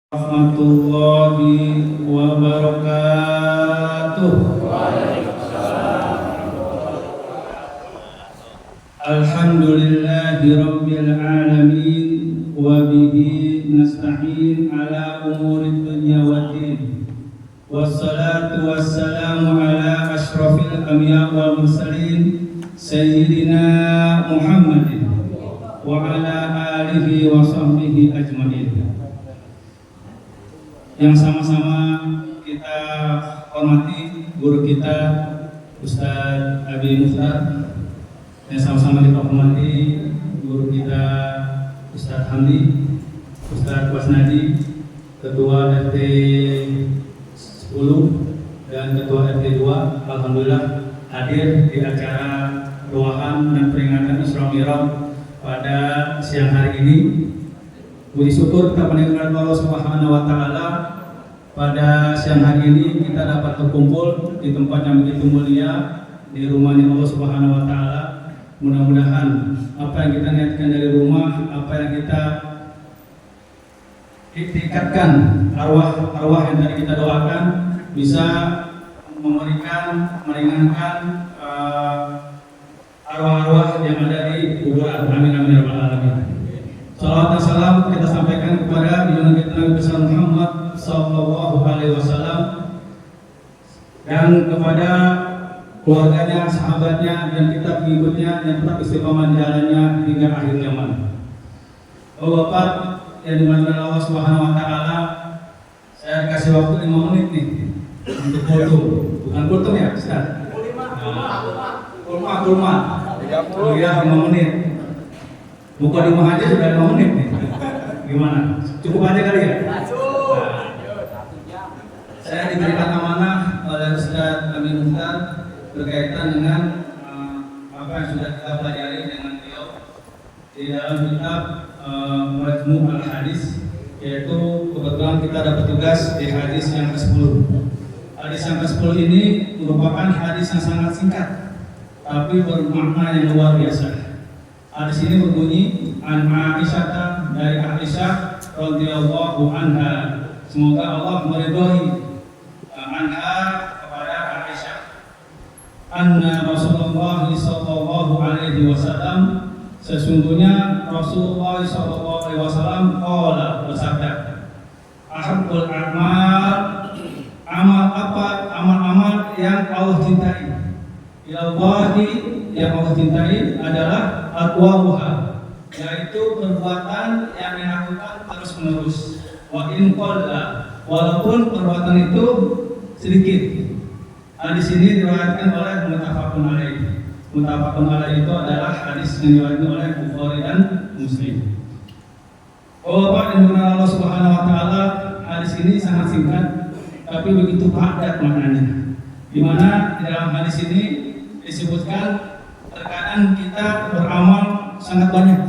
Warahmatullahi wabarakatuh. Alhamdulillahi rabbil alamin wa bihi nasta'in ala umuri dunya waddin. Wassalatu wassalamu ala asyrafil anbiya wal mursalin sayyidina Muhammadin wa ala alihi wa sahbihi ajmain. Yang sama-sama kita hormati guru kita Ustadz Abi Mukhtar, yang sama-sama kita hormati guru kita Ustadz Hamdi, Ustadz Wasnadi, Ketua RT 10 dan Ketua RT 2. Alhamdulillah hadir di acara ruahan dan peringatan Isra Mi'raj pada siang hari ini. Puji syukur kita panjatkan Allah Subhanahu wa taala, pada siang hari ini kita dapat berkumpul di tempat yang begitu mulia, di rumahnya Allah Subhanahu wa taala. Mudah-mudahan apa yang kita niatkan dari rumah, apa yang kita iktikadkan, arwah yang tadi kita doakan bisa meringankan arwah-arwah yang ada di kuburan. Amin amin ya rabbal alamin. Salawat dan salam kita sampaikan kepada junjungan kita Nabi besar Muhammad sallallahu alaihi wasallam dan kepada keluarganya, sahabatnya, dan kita pengikutnya yang tetap istiqomah jalannya hingga akhir zaman. Oh Bapak yang dimuliakan Allah Subhanahu wa taala, saya kasih waktu 5 menit nih untuk kultum. Bukan kultum ya, Ustaz. Kulma. 5 menit. Buka di rumah aja sudah 5 menit nih. Gimana? Cukup aja kali ya? Saya diberikan amanah oleh Ustadz Abi Mukhtar berkaitan dengan apa yang sudah kita pelajari dengan beliau di dalam kitab Majmu' al-Hadis, yaitu kebetulan kita dapat tugas di hadis yang ke-10. Hadis yang ke-10 ini merupakan hadis yang sangat singkat tapi bermakna yang luar biasa. Hadis ini berbunyi an Aisyah, dari Aisyah radhiyallahu anha. Semoga Allah meridhai anha kepada Aisyah. Anna Rasulullah sallallahu alaihi wasallam, sesungguhnya Rasulullah sallallahu alaihi wasallam qala, bersabda, ahabbul a'mal, amal yang Allah cintai, ilallahi, yang Allah cintai adalah aqwamuha, yaitu perbuatan yang dilakukan terus menerus. Wa in qalla, walaupun perbuatan itu sedikit. Hadis ini diriwayatkan oleh muttafaqun alaih. Muttafaqun alaih itu adalah hadis yang diriwayatkan oleh Bukhari dan Muslim. Oh Bapak dan Allah Subhanahu wa taala, hadis ini sangat singkat tapi begitu padat maknanya. Di mana di dalam hadis ini disebutkan terkadang kita beramal sangat banyak.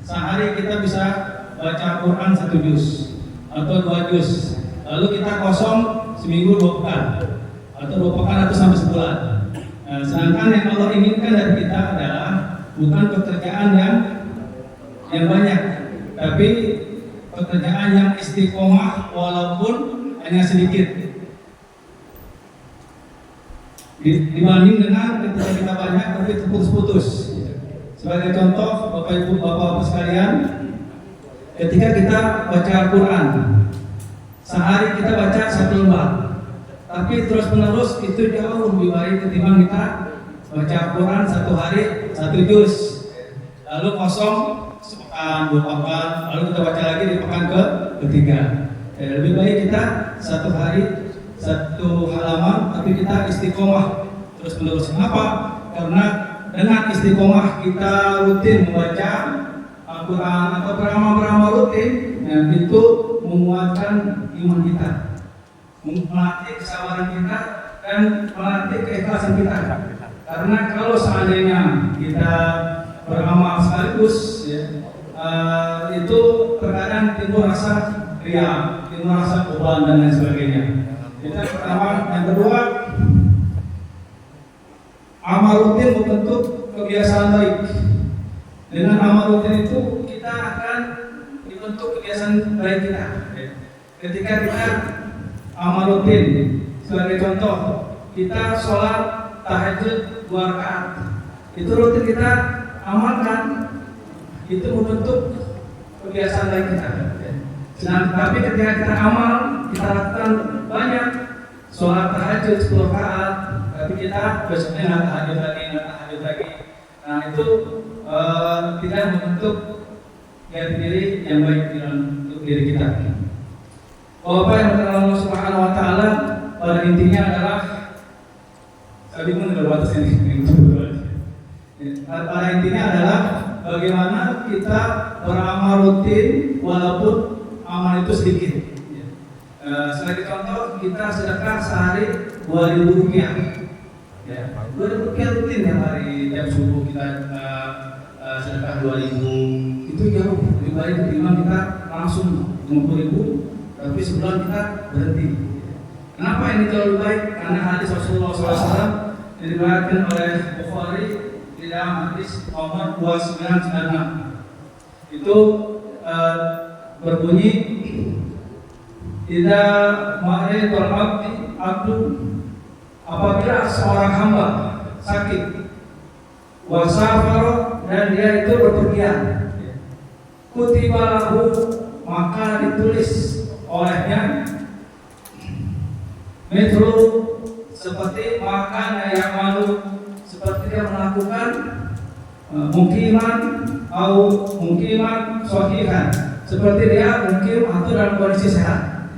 Sehari kita bisa baca Quran 1 juz atau 2 juz, lalu kita kosong seminggu 2 pekan atau 2 pekan atau sampai sebulan. Sedangkan yang Allah inginkan dari kita adalah bukan pekerjaan yang banyak, tapi pekerjaan yang istiqomah walaupun hanya sedikit. Dibanding dengan ketika kita banyak tapi terputus-putus. Sebagai contoh, Bapak Ibu, Bapak-Bapak sekalian, ketika kita baca Al-Quran, sehari kita baca 1 lembar, tapi terus-menerus itu jauh lebih baik ketimbang kita baca Al-Quran 1 hari 1 juz, lalu kosong sepekan, 2 pekan, lalu kita baca lagi di pekan ketiga. Lebih baik kita 1 hari 1 halaman, tapi kita istiqomah terus-menerus. Kenapa? Karena dengan istiqomah kita rutin membaca Al-Quran atau beramal-beramal rutin, itu menguatkan iman kita, melatih kesabaran kita, dan melatih keikhlasan kita. Karena kalau seandainya kita beramal sekaligus, itu terkadang timbul rasa riya, timbul rasa beban dan lain sebagainya. Itu yang pertama. Yang kedua, amal rutin membentuk kebiasaan baik. Dengan amal rutin itu kita akan dibentuk kebiasaan kebiasaan baik kita. Ketika kita amal rutin, sebagai contoh, kita sholat tahajud 2 rakaat, itu rutin kita amalkan, itu membentuk kebiasaan baik kita. Nah, tapi ketika kita amal, kita lakukan banyak sholat tahajud 10 rakaat, tapi kita besoknya tahajud lagi. Nah, itu tidak membentuk jati diri yang baik untuk diri kita. Apa yang Allah Subhanahu Wa Taala pada intinya adalah, saya bingung dengan batas ini. Pada intinya adalah bagaimana kita beramal rutin walaupun amal itu sedikit. Sebagai contoh, kita sedekah sehari 2.000 rupiah. 2.000 rupiah rutin ya, hari jam subuh kita sedekah 2.000. Itu jauh lebih baik ketimbang kita langsung 50.000 tapi sebulan kita berhenti. Kenapa ini jauh lebih baik? Karena hadis Rasulullah SAW yang diriwayatkan oleh Bukhari di dalam hadis nomor 2996 itu berbunyi, tidak ma'ritul abdu, apabila seorang hamba sakit wasafaro dan dia itu berpergian, kutiba lahu, maka ditulis olehnya metro seperti makan yang malu, seperti dia melakukan mukiman atau mukiman sohihan, seperti dia mukim atau dalam kondisi sehat.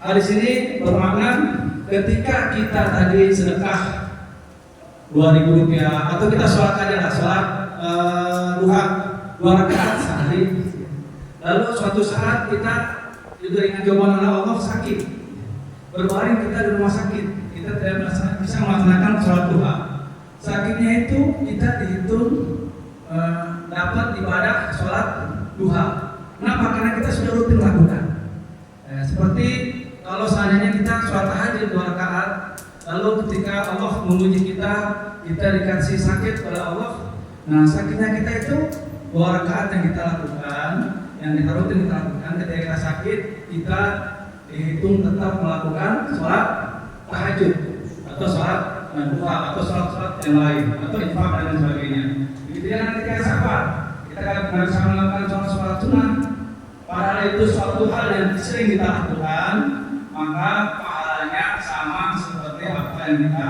Hadis ini bermakna ketika kita tadi sedekah 2.000 rupiah atau kita sholat aja lah, sholat duha 2 rakaat sehari, lalu suatu saat kita diberikan jawaban oleh Allah sakit, berbaring kita di rumah sakit, kita tidak bisa melaksanakan sholat duha. Sakitnya itu kita dihitung dapat ibadah sholat duha. Kenapa? Karena kita sudah rutin lakukan. Seperti kalau seandainya kita sholat tahajud 2 rakaat, lalu ketika Allah menguji kita dikasih sakit oleh Allah. Nah, sakitnya kita itu 2 rakaat yang kita lakukan, yang kita rutin kita lakukan. Ketika kita sakit, kita dihitung tetap melakukan sholat tahajud atau sholat duha atau sholat yang lain atau infak dan sebagainya. Begitu dengan ketika safar, kita akan bisa melakukan sholat sunnah, padahal itu suatu hal yang sering kita lakukan, maka pahalanya sama seperti apa yang kita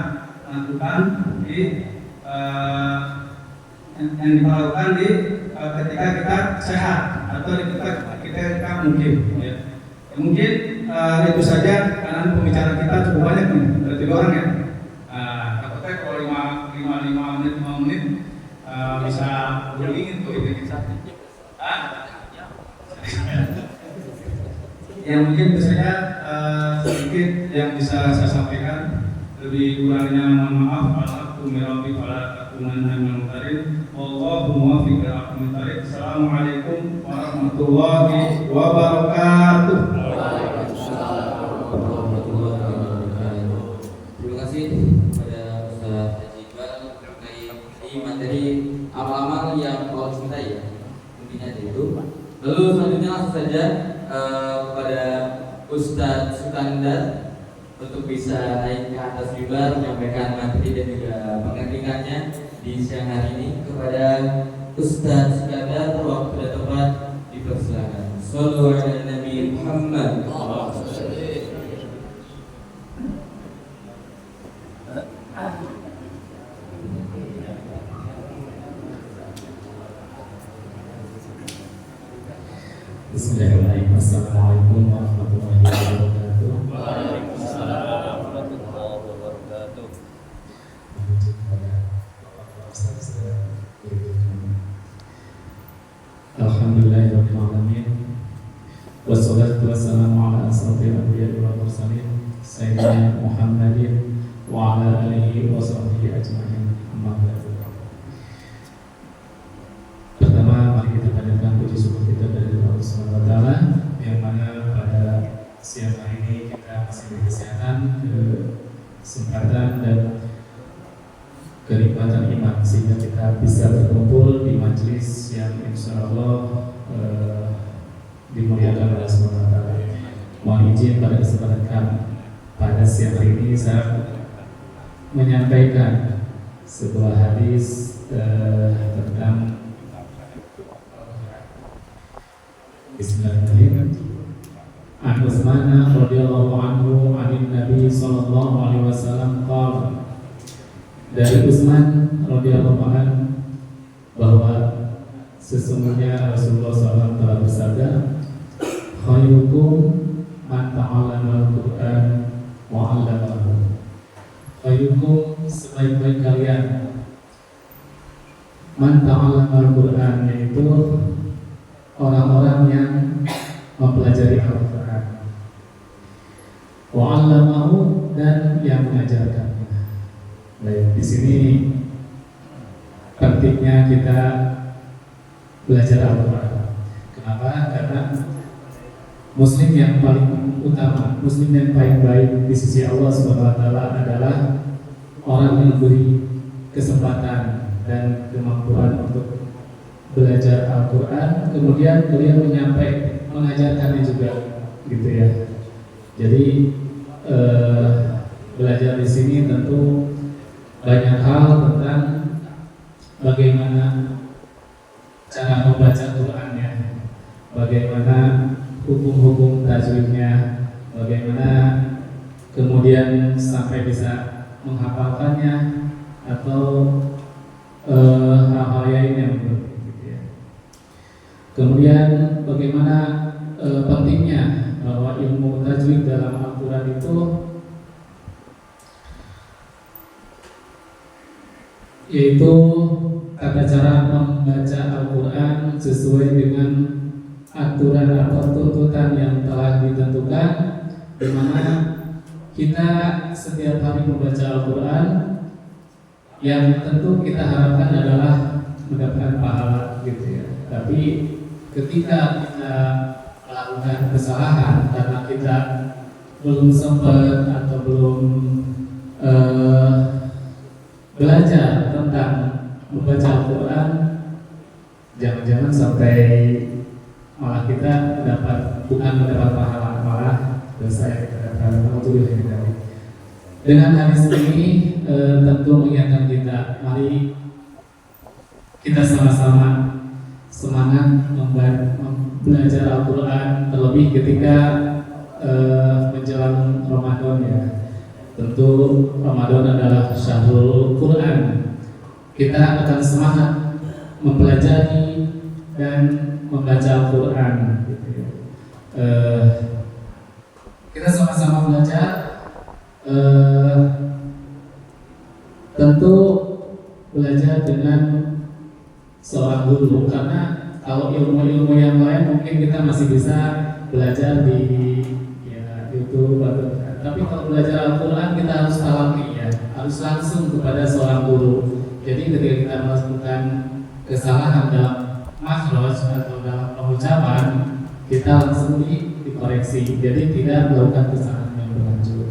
lakukan yang dilakukan ketika kita sehat atau ketika kita mungkin. Mungkin itu saja karena pembicaraan kita cukup banyak nih, ada 3 orang ya. Takutnya kalau 5 menit bisa berlingin tuh itu bisa. Yang mungkin itu saja sedikit yang bisa saya sampaikan. Lebih kurangnya mohon maaf. Assalamualaikum warahmatullahi wabarakatuh. Terima kasih kepada Ustaz Haji Iqbal terkait materi amal-amal yang Allah cintai ya, intinya itu. Lalu selanjutnya langsung saja kepada Ustaz Sukandar untuk bisa naik ke atas mimbar menyampaikan materi dan juga pengertiannya di siang hari ini. Kepada Ustaz Sukandar, waktu dan tempat dipersilakan. Shallu ala Nabi Muhammad. Bismillahirrahmanirrahim. Assalamualaikum warahmatullahi wabarakatuh. Waalaikumsalam warahmatullahi wabarakatuh. Alhamdulillahirabbil alamin. Wassalatu wassalamu ala asrofil anbiya'i wal mursalin sayyidina Muhammadin wa ala alihi wa sahbihi ajma'in. Amma ba'du. Pertama, mari kita panjatkan puji syukur kita dari Allah Subhanahu wa taala yang mana pada siang hari ini kita masih diberi kesehatan, kesempatan dan kenikmatan iman sehingga kita bisa berkumpul di majelis yang insyaallah dimuliakan oleh Subhanahu wa taala. Mohon izin pada kesempatan pada siang hari ini saya menyampaikan sebuah hadis tentang Bismillahirrahmanirrahim. An Utsman radhiyallahu anhu 'anil Nabi sallallahu alaihi wasallam qala. Dari Utsman radhiyallahu anhu bahwa sesungguhnya Rasulullah SAW telah bersabda, khairukum man ta'allama al-Qur'an wa 'allamahu. Khairukum, sebaik-baik kalian, man ta'allama al-Qur'an, yaitu orang-orang yang mempelajari Al-Qur'an, wa 'allamahu, dan yang mengajarkannya. Baik, di sini pentingnya kita belajar Al-Quran. Kenapa? Karena Muslim yang paling utama, Muslim yang paling baik di sisi Allah Subhanahu wa taala adalah orang yang diberi kesempatan dan kemampuan untuk belajar Al-Quran, kemudian beliau mengajarkannya juga, gitu ya. Jadi belajar di sini tentu banyak hal tentang bagaimana cara membaca Qurannya, bagaimana hukum-hukum tajwidnya, bagaimana kemudian sampai bisa menghafalkannya atau hal-hal lainnya gitu ya. Kemudian bagaimana pentingnya bahwa ilmu tajwid dalam Al-Quran itu yaitu tata cara membaca Al-Quran sesuai dengan aturan atau tuntutan yang telah ditentukan, di mana kita setiap hari membaca Al-Quran yang tentu kita harapkan adalah mendapatkan pahala, gitu ya. Tapi ketika kita melakukan kesalahan karena kita belum sempat atau belum belajar tentang membaca Al-Quran, jangan-jangan sampai malah kita bukan mendapat pahala, malah dosa yang kita dapat. Dengan hadis ini tentu mengingatkan kita, mari kita sama-sama semangat belajar Al-Quran, terlebih ketika menjelang Ramadan ya. Tentu Ramadan adalah syahrul Quran. Kita akan semangat mempelajari dan membaca Al-Quran. Kita sama-sama belajar. Tentu belajar dengan seorang guru, karena kalau ilmu-ilmu yang lain mungkin kita masih bisa belajar di YouTube atau. Tapi kalau belajar Al-Quran kita harus talaqi ya, harus langsung kepada seorang guru. Jadi ketika kita melakukan kesalahan dalam makhraj atau dalam pengucapan, kita langsung dikoreksi. Jadi tidak melakukan kesalahan yang berlanjut.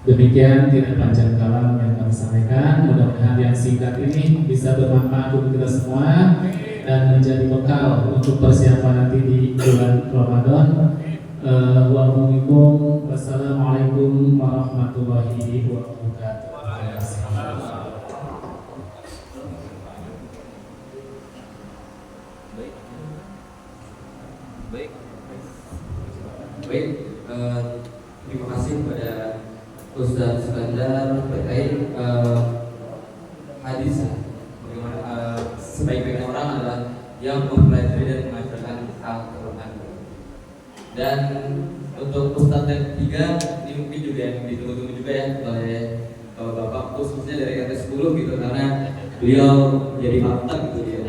Demikian tidak panjang kalam yang kami sampaikan. Mudah-mudahan yang singkat ini bisa bermanfaat untuk kita semua dan menjadi bekal untuk persiapan nanti di bulan Ramadan. Wassalamualaikum warahmatullahi wabarakatuh. Baik, terima kasih kepada Ustaz Iskandar terkait hadis bagaimana sebaik-baiknya orang adalah yang mempelajari dan mengajarkan Al-Quran. Dan untuk Ustadz yang ketiga, ini mungkin juga yang ditunggu-tunggu juga ya oleh Bapak khususnya dari RT 10 gitu, karena beliau jadi fakta gitu ya,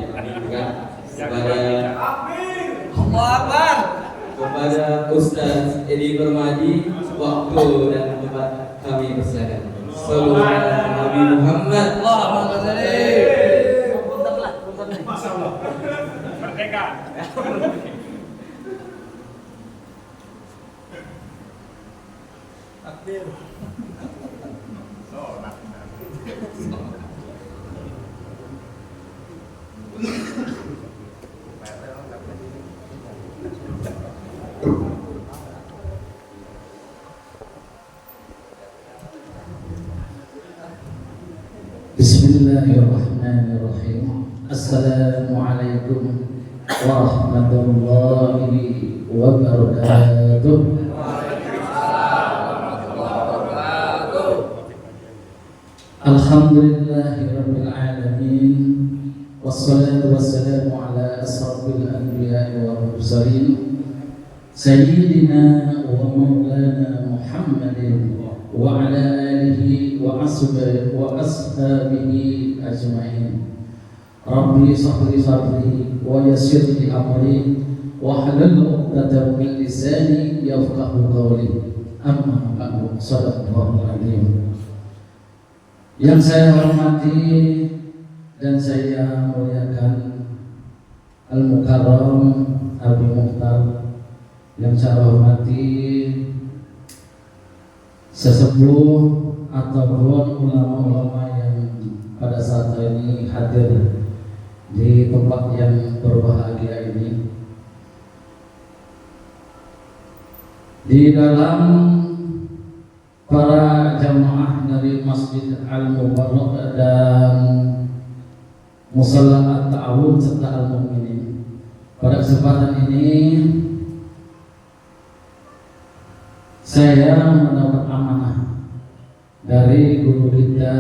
juga kepada Ustadz Edi Permadi, waktu dan tempat kami persilakan. Sallallahu alaihi Nabi Muhammad. Allahumma shalli. Masyaallah. Merdeka. Takbir. Oh, Bismillahirrahmanirrahim. Assalamualaikum warahmatullahi wabarakatuh. Alhamdulillahirabbil alamin. Wassalatu wassalamu ala asrafil anbiya'i wal mursalin sayyidina wa maulana Muhammadin wa ala alihi wa ashabihi ajma'in. Rabbi sahli sadri wa yassirli amri wa halal 'uqdatam min lisani yafqahu qawli. Amma ba'du. Shadaqallahul azim. Yang saya hormati dan saya muliakan Al-Mukarram Abi Mukhtar, yang saya hormati sesepuh ataupun ulama-ulama yang pada saat ini hadir di tempat yang berbahagia ini. Di dalam para jamaah dari Masjid Al-Mubarak dan Musalla At-Ta'awun serta Al-Mu'minin, pada kesempatan ini saya mendapat amanah dari guru kita,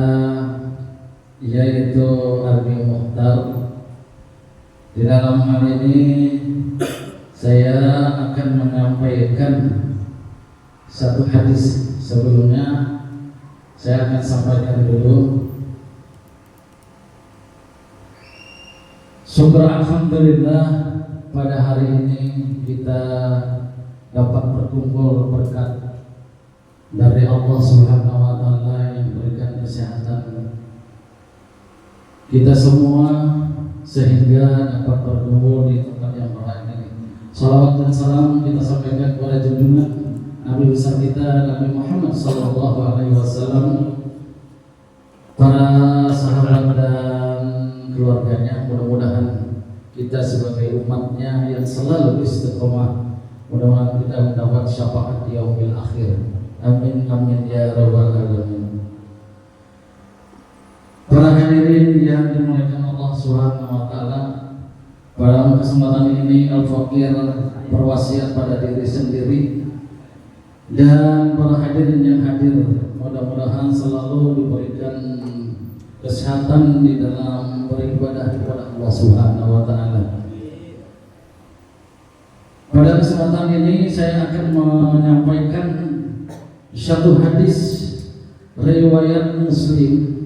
yaitu Abi Mukhtar. Di dalam hal ini saya akan menyampaikan satu hadis. Sebelumnya saya akan sampaikan dulu. Syukur alhamdulillah pada hari ini kita dapat berkumpul berkat dari Allah Subhanahu wa taala yang memberikan kesehatan kita semua sehingga dapat berkumpul di tempat yang baik ini. Salawat dan salam kita sampaikan kepada junjungan Nabi besar kita Nabi Muhammad sallallahu alaihi wasallam, para sahabat dan keluarganya. Mudah-mudahan kita sebagai umatnya yang selalu istiqomah, mudah-mudahan kita mendapat syafaat di yaumil akhir. Amin amin ya rabbal alamin. Para hadirin yang dimuliakan Allah Subhanahu wa taala, pada kesempatan ini Al-Fakir berwasiat pada diri sendiri dan para hadirin yang hadir, mudah-mudahan selalu diberikan kesehatan di dalam beribadah kepada Allah Subhanahu wa taala. Pada kesempatan ini saya akan menyampaikan satu hadis riwayat Muslim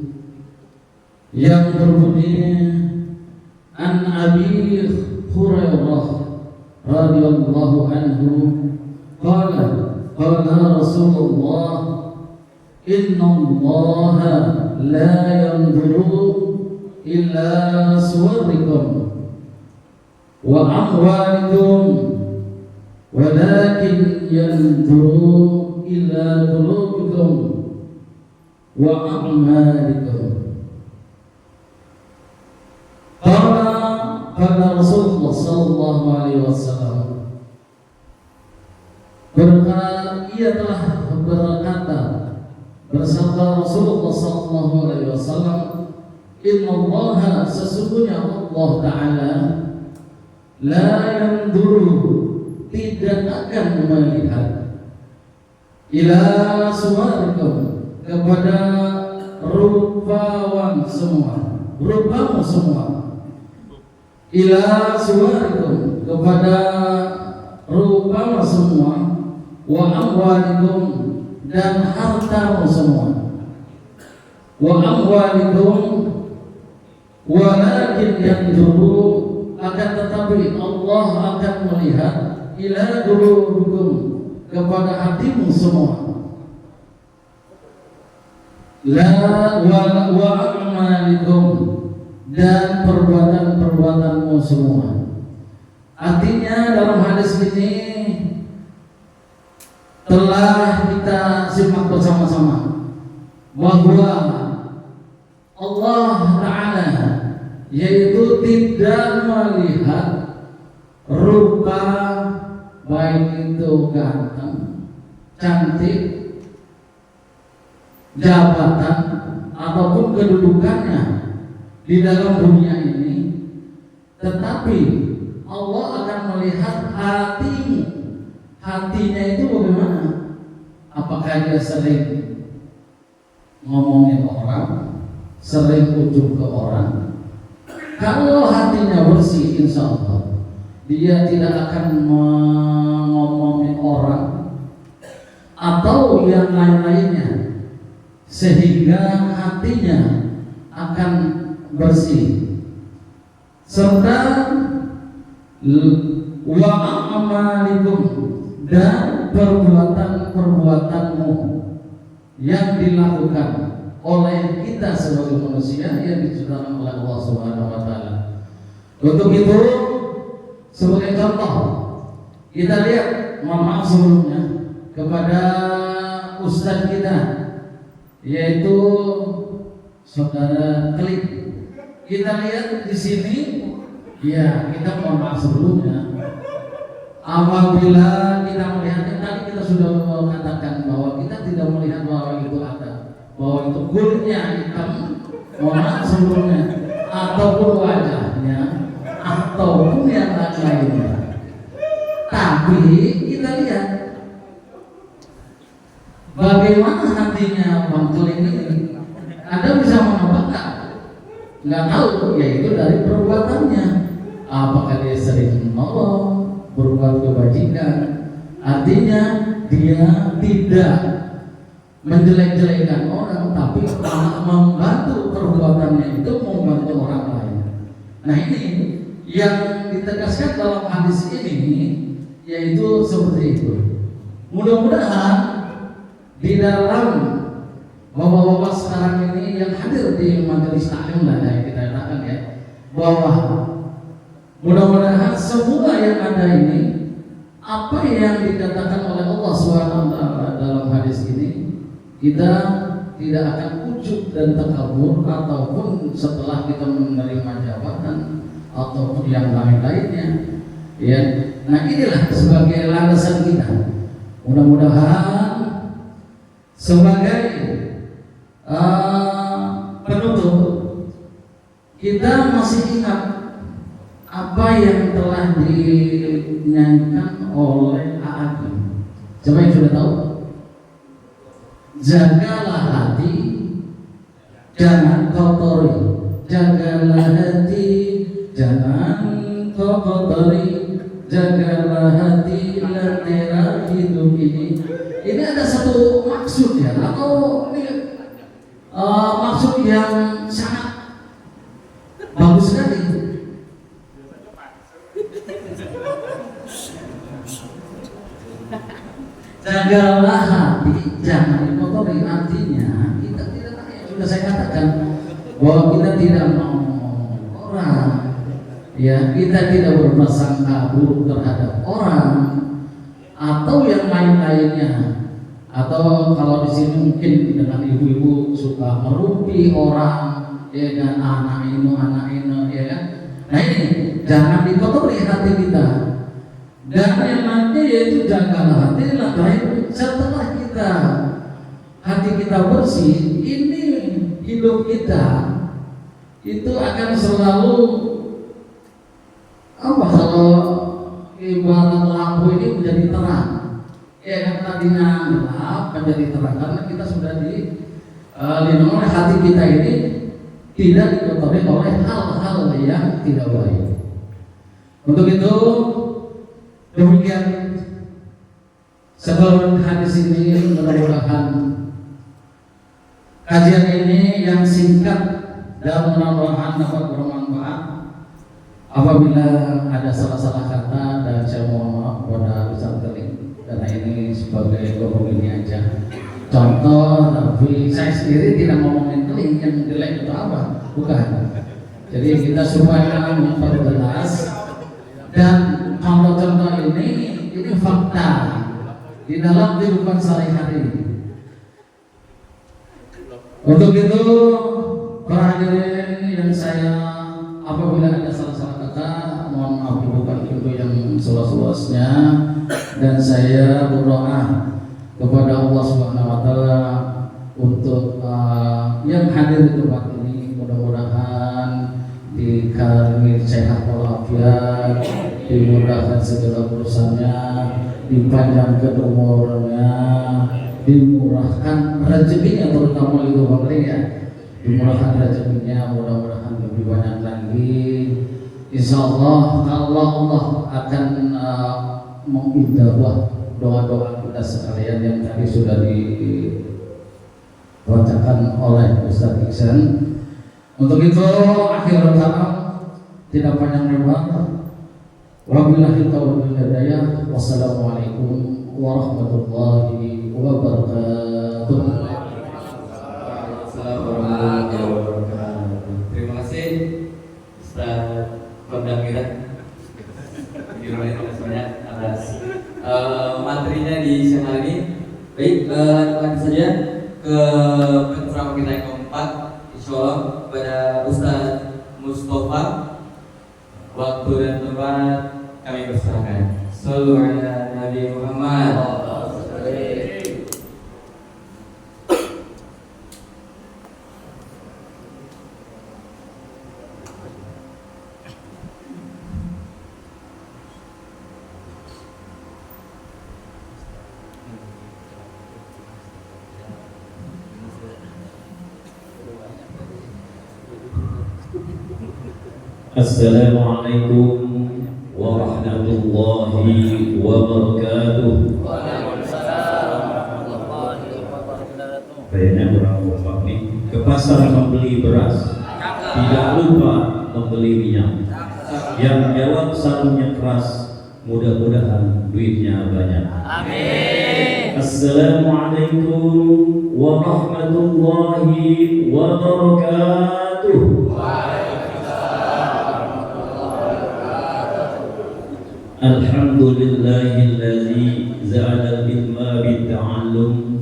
yang berbunyi, An Abi Hurairah radhiyallahu anhu qala Rasulullah inna Allaha la yanzuru illa suwarikum wa amwalikum walakin yanzuru illa qulubikum wa a'malikum. Qala Rasulullah sallallahu alaihi wasallam, ia telah berkata, bersabda Rasulullah sallallahu alaihi wasallam, inna Allaha, sesungguhnya Allah Ta'ala, la yanzuru, tidak akan melihat, ila suwarikum, kepada rupawan semua, rupamu semua, ila suwarikum, kepada rupamu semua, wa amwalikum, dan hartamu semua, wa amwalikum, walakin yanzuru, akan tetapi Allah akan melihat, ila qulubikum, kepada hatimu semua, la wa a'malikum, dan perbuatan-perbuatanmu semua. Artinya dalam hadis ini telah kita simak bersama-sama bahwa Allah Ta'ala yaitu tidak melihat rupa, baik itu ganteng, cantik, jabatan ataupun kedudukannya, di dalam dunia ini, tetapi Allah akan melihat hatimu. Hatinya itu bagaimana? Apakah dia sering ngomongin orang, sering ujub ke orang? Kalau hatinya bersih, insya Allah dia tidak akan ngomongin orang atau yang lain-lainnya, sehingga hatinya akan bersih. Serta wa amalikum, dan perbuatan-perbuatanmu yang dilakukan oleh kita sebagai manusia yang diciptakan oleh Allah Subhanahu wa taala. Untuk itu, sebagai contoh, kita lihat, mohon maaf sebelumnya, kepada ustadz kita, yaitu saudara Klik. Kita lihat di sini, ya kita mohon maaf sebelumnya. Apabila kita melihatnya, tadi kita sudah katakan bahwa kita tidak melihat bahwa itu ada, bahwa itu kulitnya hitam, mohon maaf sebelumnya, ataupun wajahnya, ataupun yang lainnya. Tapi kita lihat bagaimana hatinya Bang Klik ini. Anda bisa menebak nggak tahu, yaitu dari perbuatannya. Apakah dia sering menolong, berbuat kebajikan, artinya dia tidak menjelek-jelekan orang, tapi malah membantu perbuatannya itu membantu orang lain. Nah, ini yang ditegaskan dalam hadis ini, yaitu seperti itu. Mudah-mudahan di dalam bapak-bapak sekarang ini yang hadir di majelis taklim lah yang kita katakan ya, bahwa mudah-mudahan semua yang ada ini, apa yang dikatakan oleh Allah SWT dalam hadis ini, kita tidak akan ujub dan takabur, ataupun setelah kita menerima jabatan ataupun yang lain-lainnya. Ya, nah inilah sebagai landasan kita. Mudah-mudahan sebagai penutup, kita masih ingat apa yang telah dinyanyikan oleh A'agim. Siapa yang sudah tahu? Jagalah hati, jangan kotori. Jagalah hati, jangan kotori. Jagalah hati, lentera hidup ini. Ini ada satu maksud ya, atau ini maksud yang sangat bagus sekali. Jagalah hati, jangan dikotori. Artinya kita tidak, sudah saya katakan bahwa kita tidak mau orang, ya, kita tidak berprasangka buruk terhadap orang atau yang lain-lainnya. Atau kalau di sini mungkin dengan ibu-ibu suka merumpi orang, ya kan, anak ini, ya kan. Nah ini jangan dikotori hati kita. Dan yang nanti yaitu jagalah hati, setelah kita hati kita bersih, ini hidup kita itu akan selalu apa, kalau ibarat lampu ini menjadi terang, ya kan, tadinya gelap menjadi terang karena kita sudah dilindungi oleh hati kita ini tidak dikotori oleh hal-hal yang tidak baik. Untuk itu demikian sebelum hadis ini, mudah-mudahan kajian ini yang singkat dan mudah-mudahan dapat bermanfaat. Apabila ada salah-salah kata, dan saya mohon maaf kepada Ustaz Klik, karena ini sebagai guru ini aja contoh, tapi saya sendiri tidak ngomongin Klik yang jelek itu apa, bukan. Jadi kita supaya memperjelas, dan contoh-contoh ini fakta di dalam kehidupan sehari-hari. Untuk itu, para hadirin yang saya, apabila ada salah-salah kata, mohon maaf bukan itu yang seluas-luasnya, dan saya berdoa kepada Allah Subhanahu wa taala untuk yang hadir di tempat ini, mudah-mudahan dikarunia sehat walafiat, dimudahkan segala urusannya, dipanjangkan umurnya, dimurahkan rezekinya, terutama itu penting ya, dimurahkan rezekinya, mudah-mudahan lebih banyak lagi. Insya Allah Allah akan mengijabah doa-doa kita sekalian yang tadi sudah dibacakan oleh Ustaz Iksan. Untuk itu akhir kalam, tidak panjang lebar. Wabillahi taufiq wal hidayah. Wassalamualaikum warahmatullahi wabarakatuh. Terima kasih Ustaz Perdamira banyak atas materinya di siang hari ini. Baik, lanjut saja ke penceramah kita yang keempat, insyaallah pada Ustaz Mustafa. Waktu dan tempat kami persilakan. Shallu ala Nabi Muhammad. Assalamualaikum warahmatullahi wabarakatuh. Kayaknya kurang kompak nih. Ke pasar membeli beras, tidak lupa membeli minyak. Yang jawab sarungnya keras, mudah-mudahan duitnya banyak. Amin. Assalamualaikum warahmatullahi wabarakatuh. Alhamdulillahillazi za'ala al-ilma bit-ta'allum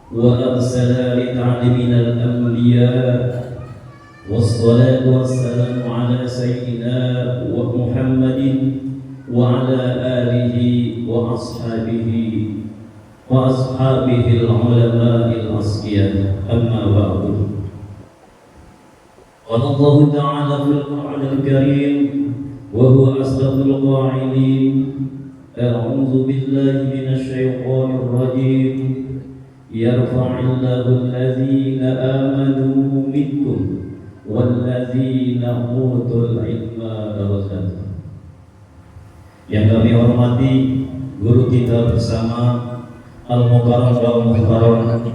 wa arsala lita'liminal anbiya wassalatu wassalamu ala sayyidina wa Muhammadin wa ala alihi wa ashabihi al-ulama'il asqiyah amma ba'du. Qala Allah ta'ala fil Qur'anil Karim وهو أصدق القائلين أعوذ بالله من الشيطان الرجيم يرفع الله الذين آمنوا منكم والذين أوتوا العلم درجات. Yang kami hormati guru kita bersama Al-Mukarram wal Muhtaram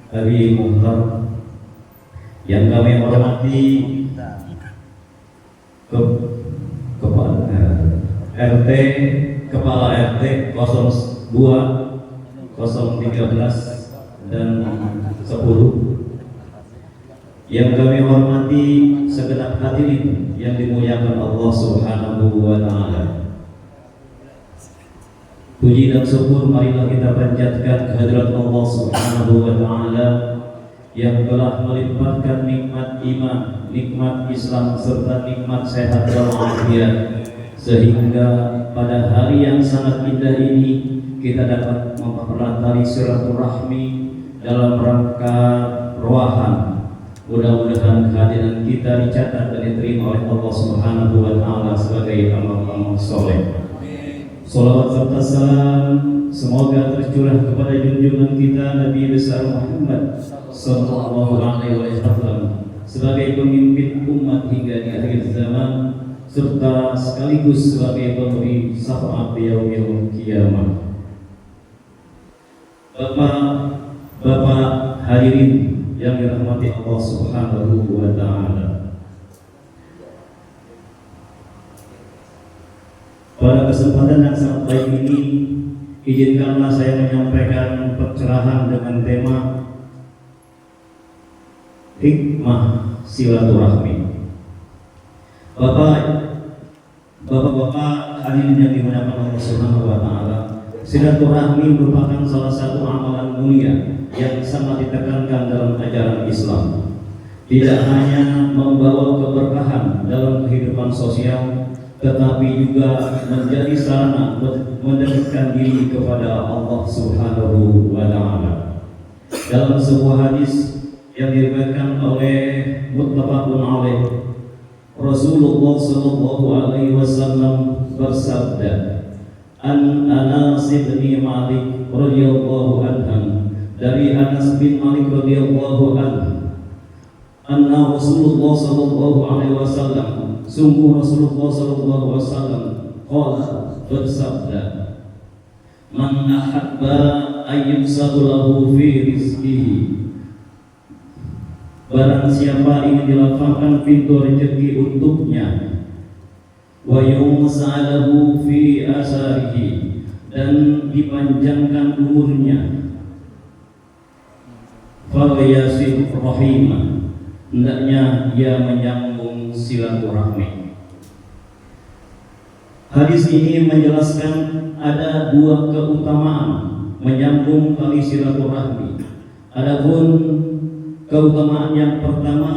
Abi Muhtar. Yang kami hormati Kepala RT 02, 013 dan 10. Yang kami hormati segenap hadirin yang dimuliakan Allah Subhanahu wa taala. Puji dan syukur marilah kita panjatkan kehadirat Allah Subhanahu wa taala yang telah melimpahkan nikmat iman, nikmat Islam serta nikmat sehat walafiat, sehingga pada hari yang sangat indah ini kita dapat mempererat tali silaturahmi dalam rangka ruahan. Mudah-mudahan kehadiran kita dicatat dan diterima oleh Allah Subhanahu wa taala sebagai amal-amal soleh. Salawat serta salam semoga tercurah kepada junjungan kita Nabi besar Muhammad sallallahu alaihi wasallam sebagai pemimpin umat hingga di akhir zaman, serta sekaligus sebagai pemberi syafaat di yaumil kiamat. Bapak hadirin yang dirahmati Allah Subhanahu wa taala. Pada kesempatan yang sangat baik ini, izinkanlah saya menyampaikan pencerahan dengan tema hikmah silaturahmi. Bapak-bapak hadirin yang dimuliakan Allah Subhanahu wa taala, silaturahmi merupakan salah satu amalan mulia yang sangat ditekankan dalam ajaran Islam. Tidak hanya membawa keberkahan dalam kehidupan sosial, tetapi juga menjadi sarana mendekatkan diri kepada Allah Subhanahu wa taala. Dalam sebuah hadis yang diriwayatkan oleh muttafaqun alaih Rasulullah sallallahu alaihi wasallam bersabda, An Anas bin Malik radhiyallahu anhu, dari Anas bin Malik radhiyallahu anhu, anna Rasulullah sallallahu alaihi wasallam, sungguh Rasulullah sallallahu alaihi wasallam qala, bersabda, Man ahabba ayyubsatu lahu fi rizqihi, barang siapa ingin dilapangkan pintu rezeki untuknya, wa yumsa'alahu fi asarihi, dan dipanjangkan umurnya, falyasir rahimah, hendaknya ia menyambung silaturahmi. Hadis ini menjelaskan ada dua keutamaan menyambung tali silaturahmi. Adapun keutamaan yang pertama,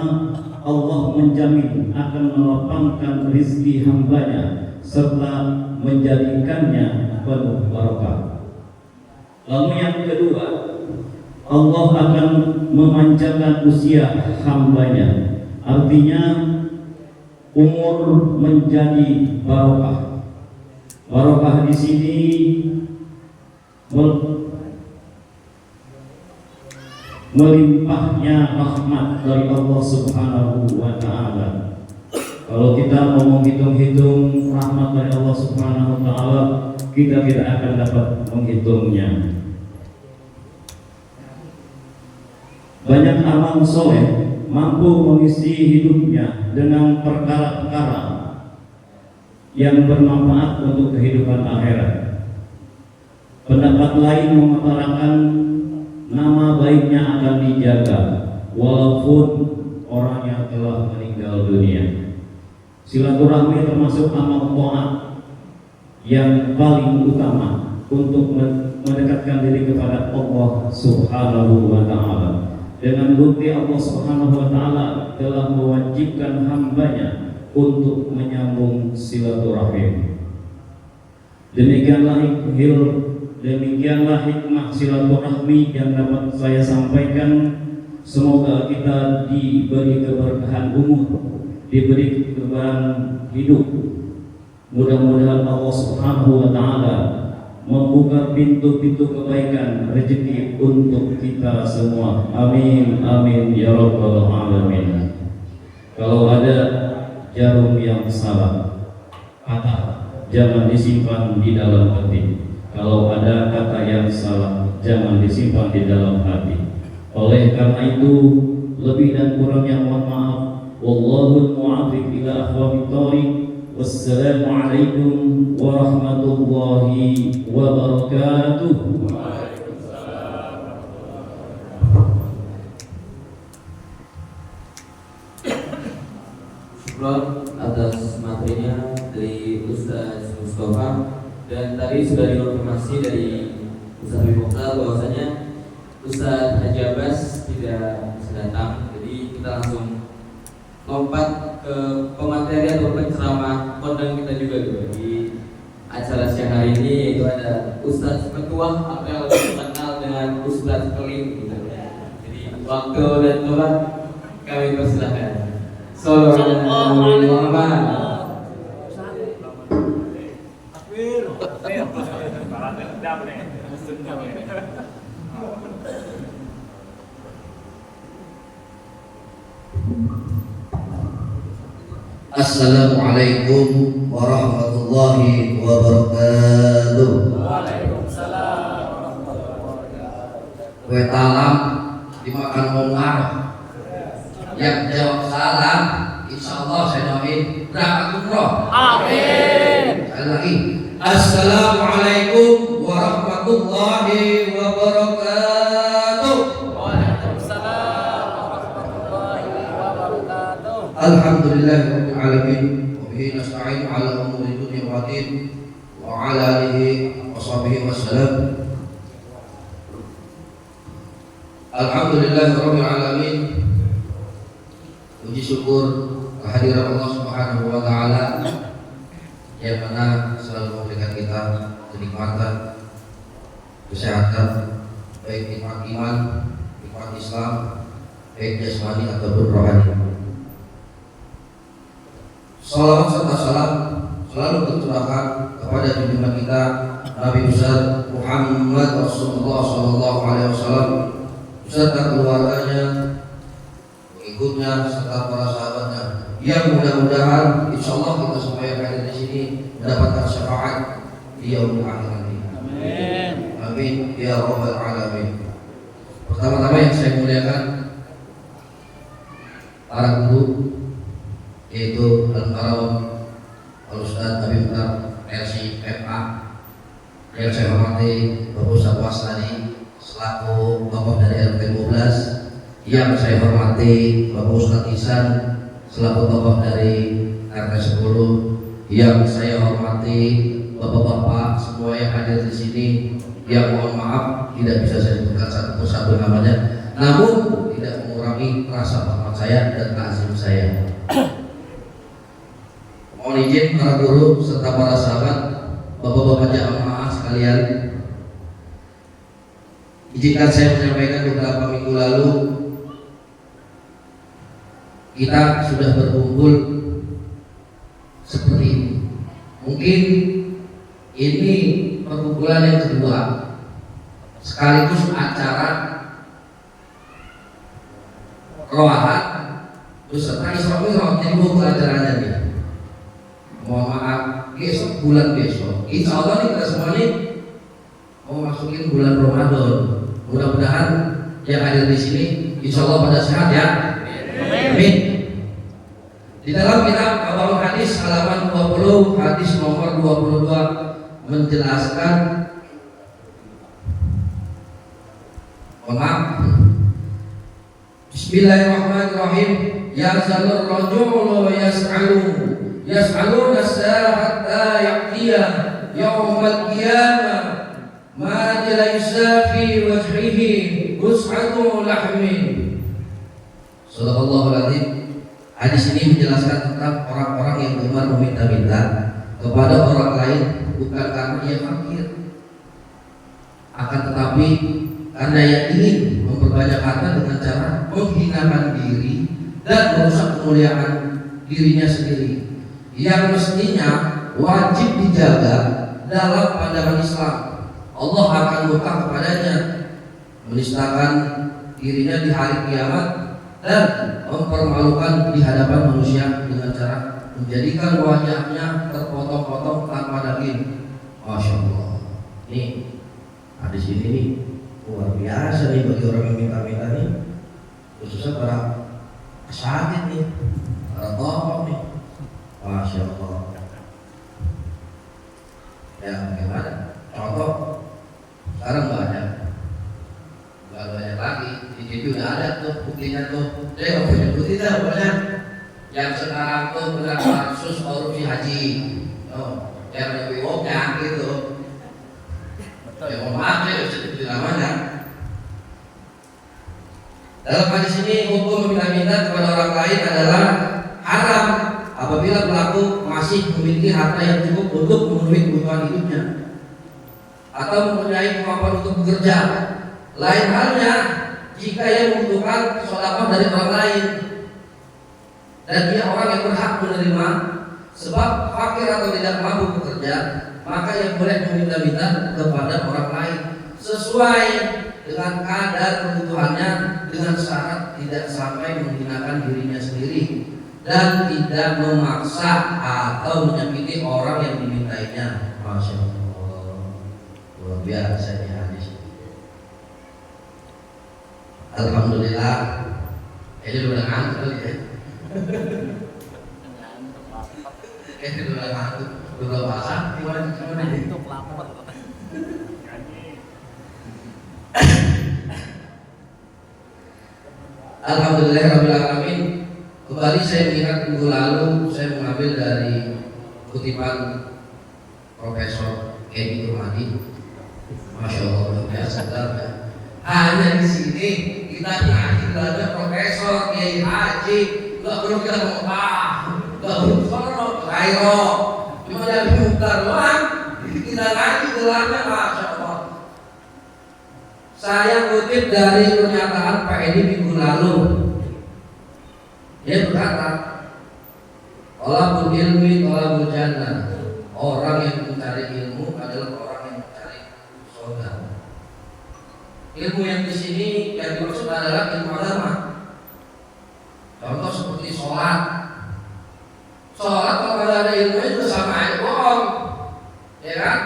Allah menjamin akan melapangkan rizki hambanya serta menjadikannya penuh barokah. Lalu yang kedua, Allah akan memanjangkan usia hambanya, artinya umur menjadi barokah. Barokah di sini melimpahnya rahmat dari Allah Subhanahu wa taala. Kalau kita mau menghitung-hitung rahmat dari Allah Subhanahu wa taala, kita tidak akan dapat menghitungnya. Banyak amal soleh mampu mengisi hidupnya dengan perkara-perkara yang bermanfaat untuk kehidupan akhirat. Pendapat lain mengutarakan nama baiknya akan dijaga walaupun orang yang telah meninggal dunia. Silaturahmi termasuk amal taat yang paling utama untuk mendekatkan diri kepada Allah Subhanahu wa taala. Dengan bukti Allah Subhanahu wa taala telah mewajibkan hambanya untuk menyambung silaturahim. Demikianlah hikmah silaturahmi yang dapat saya sampaikan. Semoga kita diberi keberkahan umur, diberi keberkahan hidup. Mudah-mudahan Allah Subhanahu wa taala membuka pintu-pintu kebaikan rezeki untuk kita semua. Amin amin ya rabbal alamin. Kalau ada jarum yang salah, kata jangan disimpan di dalam hati. Kalau ada kata yang salah, jangan disimpan di dalam hati. Oleh karena itu, lebih dan kurangnya mohon maaf. Wallahul muwaffiq ila aqwamit thoriq. Wassalamualaikum warahmatullahi wabarakatuh. Atas materinya dari Ustaz Mustafa, dan tadi sudah dikonfirmasi dari Ustaz Mukhtar bahwasanya Ustaz Haji Abbas tidak bisa datang, jadi kita langsung lompat ke pemateri atau penceramah kondang kita juga di acara siang hari ini, yaitu ada Ustaz Ketua atau yang lebih terkenal dengan Ustaz Keling gitu. Jadi waktu dan tempat kami persilahkan. Sallallahu alaihi wasallam. Assalamualaikum warahmatullahi wabarakatuh. Waalaikumsalam warahmatullahi wabarakatuh. Kue talam dimakan mongar. Yang jawab salam, insya Allah saya doain berangkat umroh. Amin. Sekali lagi, Assalamualaikum warahmatullahi wabarakatuh. Waalaikumsalam warahmatullahi wabarakatuh. Alhamdulillahirabbil alamin wa bihi nasta'in 'ala umuri dunya wa din wa 'ala alihi wa sahbihi wasallam. Alhamdulillahirabbil alamin. Puji syukur kehadiran Allah Subhanahu wa taala yang mana selalu memberikan kita kenikmatan, kesehatan, baik nikmat iman, nikmat Islam, baik jasmani ataupun rohani. Salawat serta salam selalu tercurahkan kepada junjungan kita Nabi besar Muhammad Rasulullah Sallallahu Alaihi Wasallam beserta keluarganya, pengikutnya serta para sahabatnya, yang mudah-mudahan insya Allah kita semua yang ada di sini mendapatkan syafaat di yaumul akhir nanti. Amin. Amin ya rabbal alamin. Pertama-tama yang saya muliakan para guru, yaitu Al-Karam Al-Ustaz Habib LC FA, yang saya hormati Bapak Ustaz Wasani selaku tokoh dari RT 12, yang saya hormati Bapak Ustaz Ihsan selaku tokoh dari RT 10, yang saya hormati Bapak-bapak semua yang hadir di sini, yang mohon maaf tidak bisa saya sebutkan satu persatu namanya, namun tidak mengurangi rasa hormat saya dan ta'zim saya. Mohon izin para guru serta para sahabat, bapak-bapak jamaah sekalian, izinkan saya menyampaikan beberapa minggu lalu kita sudah berkumpul seperti ini. Mungkin ini perkumpulan yang kedua sekaligus acara roahan beserta Isra Mi'raj. Jadi bukan acaranya nih. Mohon maaf, bulan besok insya Allah nih kita semua nih mau masukin bulan Ramadan. Mudah-mudahan yang hadir di sini insya Allah pada sehat ya. Amin. Di dalam kitab Abwaul Hadis halaman 20 hadis nomor 22 menjelaskan, Bismillahirrahmanirrahim. Yazalur rajulu yas'aluna hatta ya'tiya yaumal qiyamah ma laysa fi wajhihi qus'atu lahmin. Shadaqallahul azim. Hadis ini menjelaskan tentang orang-orang yang gemar meminta-minta kepada orang lain bukan karena ia fakir, akan tetapi karena ia ingin memperbanyak harta dengan cara menghinakan diri dan merusak kemuliaan dirinya sendiri, yang mestinya wajib dijaga dalam pandangan Islam. Allah akan murka kepadanya, menistakan dirinya di hari kiamat dan mempermalukan di hadapan manusia dengan cara menjadikan wajahnya terpotong-potong tanpa daging. Masya Allah. Nih hadis ini nih luar biasa nih bagi orang yang minta-minta nih, khususnya para sakit nih, para tokoh nih. Masya Allah. Ya bagaimana? Contoh sekarang banyak lagi di situ udah ada tuh buktinya tuh. Saya nggak punya bukti dah banyak. Yang sekarang tuh benar kasus korupsi haji. Oh, yang lebih woknya gitu. Ya mohon maaf ya sedikit namanya. Dalam hadis ini hukum meminta-minta kepada orang lain adalah haram apabila pelaku masih memiliki harta yang cukup untuk memenuhi kebutuhan hidupnya atau mempunyai kemampuan untuk bekerja. Lain halnya jika ia membutuhkan sedekah dari orang lain dan dia orang yang berhak menerima, sebab fakir atau tidak mampu bekerja, maka ia boleh meminta-minta kepada orang lain sesuai dengan kadar kebutuhannya, dengan syarat tidak sampai menghinakan dirinya sendiri dan tidak memaksa atau menyakiti orang yang dimintainya. Masya Allah, luar biasa ini hadis. Alhamdulillah, ini udah ngantuk ya. Ini udah ngantuk, udah pasang. Gimana nih? Alhamdulillahirrahmanirrahim. Kembali saya melihat minggu lalu saya mengambil dari kutipan Profesor Edi Turmadi. Masya Allah, luar biasa ya. Hanya di sini kita ngaji ada profesor, kiai haji, nggak perlu kita ngomong, nggak perlu sono, kairo, cuma dari muka doang. Kita ngaji gelarnya, Masya Allah. Saya kutip dari pernyataan Pak Edi minggu lalu. Dia berkata, Thalabul ilmi thalabul jannah. Orang yang mencari ilmu adalah orang yang mencari surga. Ilmu yang di sini yang dimaksud adalah ilmu agama. Contoh seperti sholat. Sholat kalau tidak ada ilmunya juga sama aja bohong, ya kan?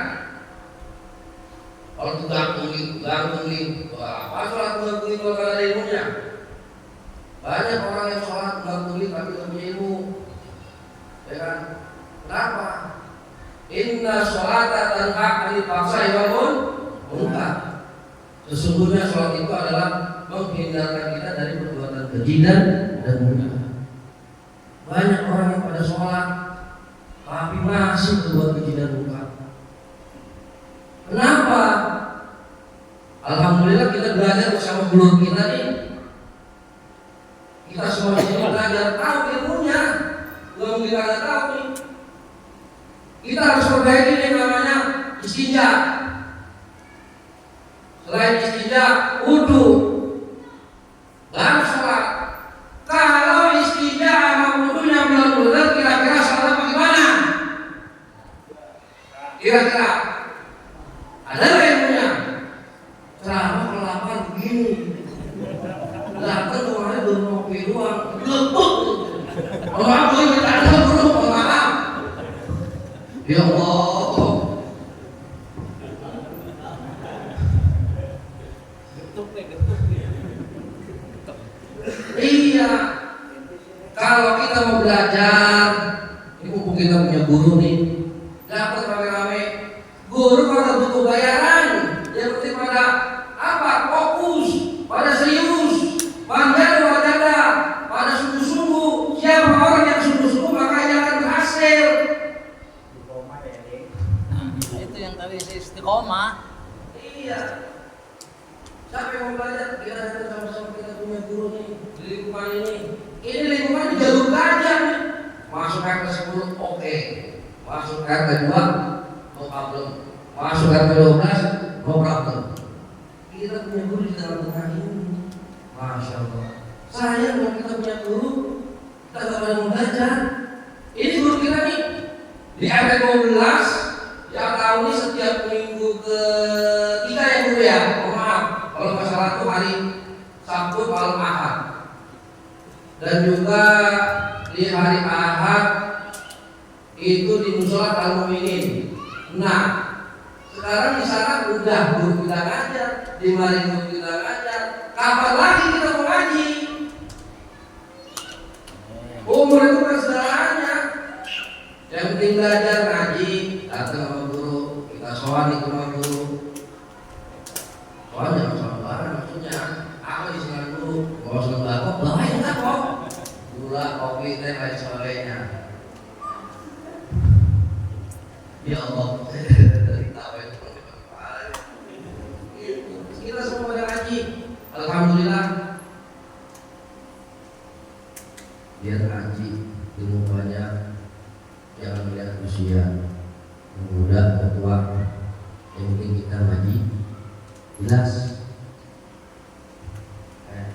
Kalau tunggak-tungging, apa sholat tunggak-tungging kalau tidak ada ilmunya? Banyak orang yang sholat tunggak-tungging tapi tidak punya ilmu, ya kan? Kenapa? Inna sholata tanha 'anil fahsya'i wal munkar. Sesungguhnya sholat itu adalah menghindarkan kita dari perbuatan keji dan munkar. Banyak orang yang pada sholat tapi masih berbuat keji dan munkar. Kenapa? Alhamdulillah kita belajar bersama guru kita nih. Kita semua di sini belajar tahu ilmunya, belum kita nggak tahu nih. Kita harus perbaiki yang namanya istinja. Selain istinja, wudu, baru sholat. Kalau istinja sama wudunya belum benar, kira-kira sholat bagaimana? Kira-kira ada nggak ilmunya? Ceramah kelapan begini, datang kemarin baru ngopi doang, lepuk. Oh aku ini tak ada bro, maaf. Ya Allah. Iya. Kalau kita mau belajar, ini mumpung kita punya guru nih, dapat rame-rame. Guru pada butuh bayaran. Yang penting pada apa? Fokus, pada serius, pandai wajada, pada sungguh-sungguh. Siapa orang yang sungguh-sungguh maka dia akan berhasil. Itu yang tadi istiqomah. Iya. Siapa yang mau belajar? Kita datang sama-sama, kita punya guru nih di lingkungan ini. Ini lingkungan ini jalur belajar nih. Masuk RT 10, oke. Masuk RT 2, no problem. Masuk RT 12, no problem. Kita punya guru di dalam tengah ini. Masya Allah. Sayang kalau kita punya guru, kita gak pernah belajar. Ini guru kita nih di RT 12 yang tahun ini setiap minggu ketiga ya guru ya. Oh, maaf, kalau nggak salah itu hari Sabtu malam Ahad. Dan juga di hari Ahad itu di musola Al-Mu'minin. Nah, sekarang di sana udah guru kita ngajar, di mari guru kita ngajar. Kapan lagi kita mau ngaji? Umur itu kan segalanya. Yang penting belajar ngaji, datang sama guru, kita soal di rumah guru. Soal jangan soal barang, maksudnya apa isinya guru? Bawa sembako, bawain enggak kok? Gula, kopi, teh, lain sebagainya. Ya Allah, kita semua pada ngaji. Alhamdulillah. Biar ngaji ilmu banyak, jangan melihat usia, muda atau tua. Yang penting kita ngaji jelas.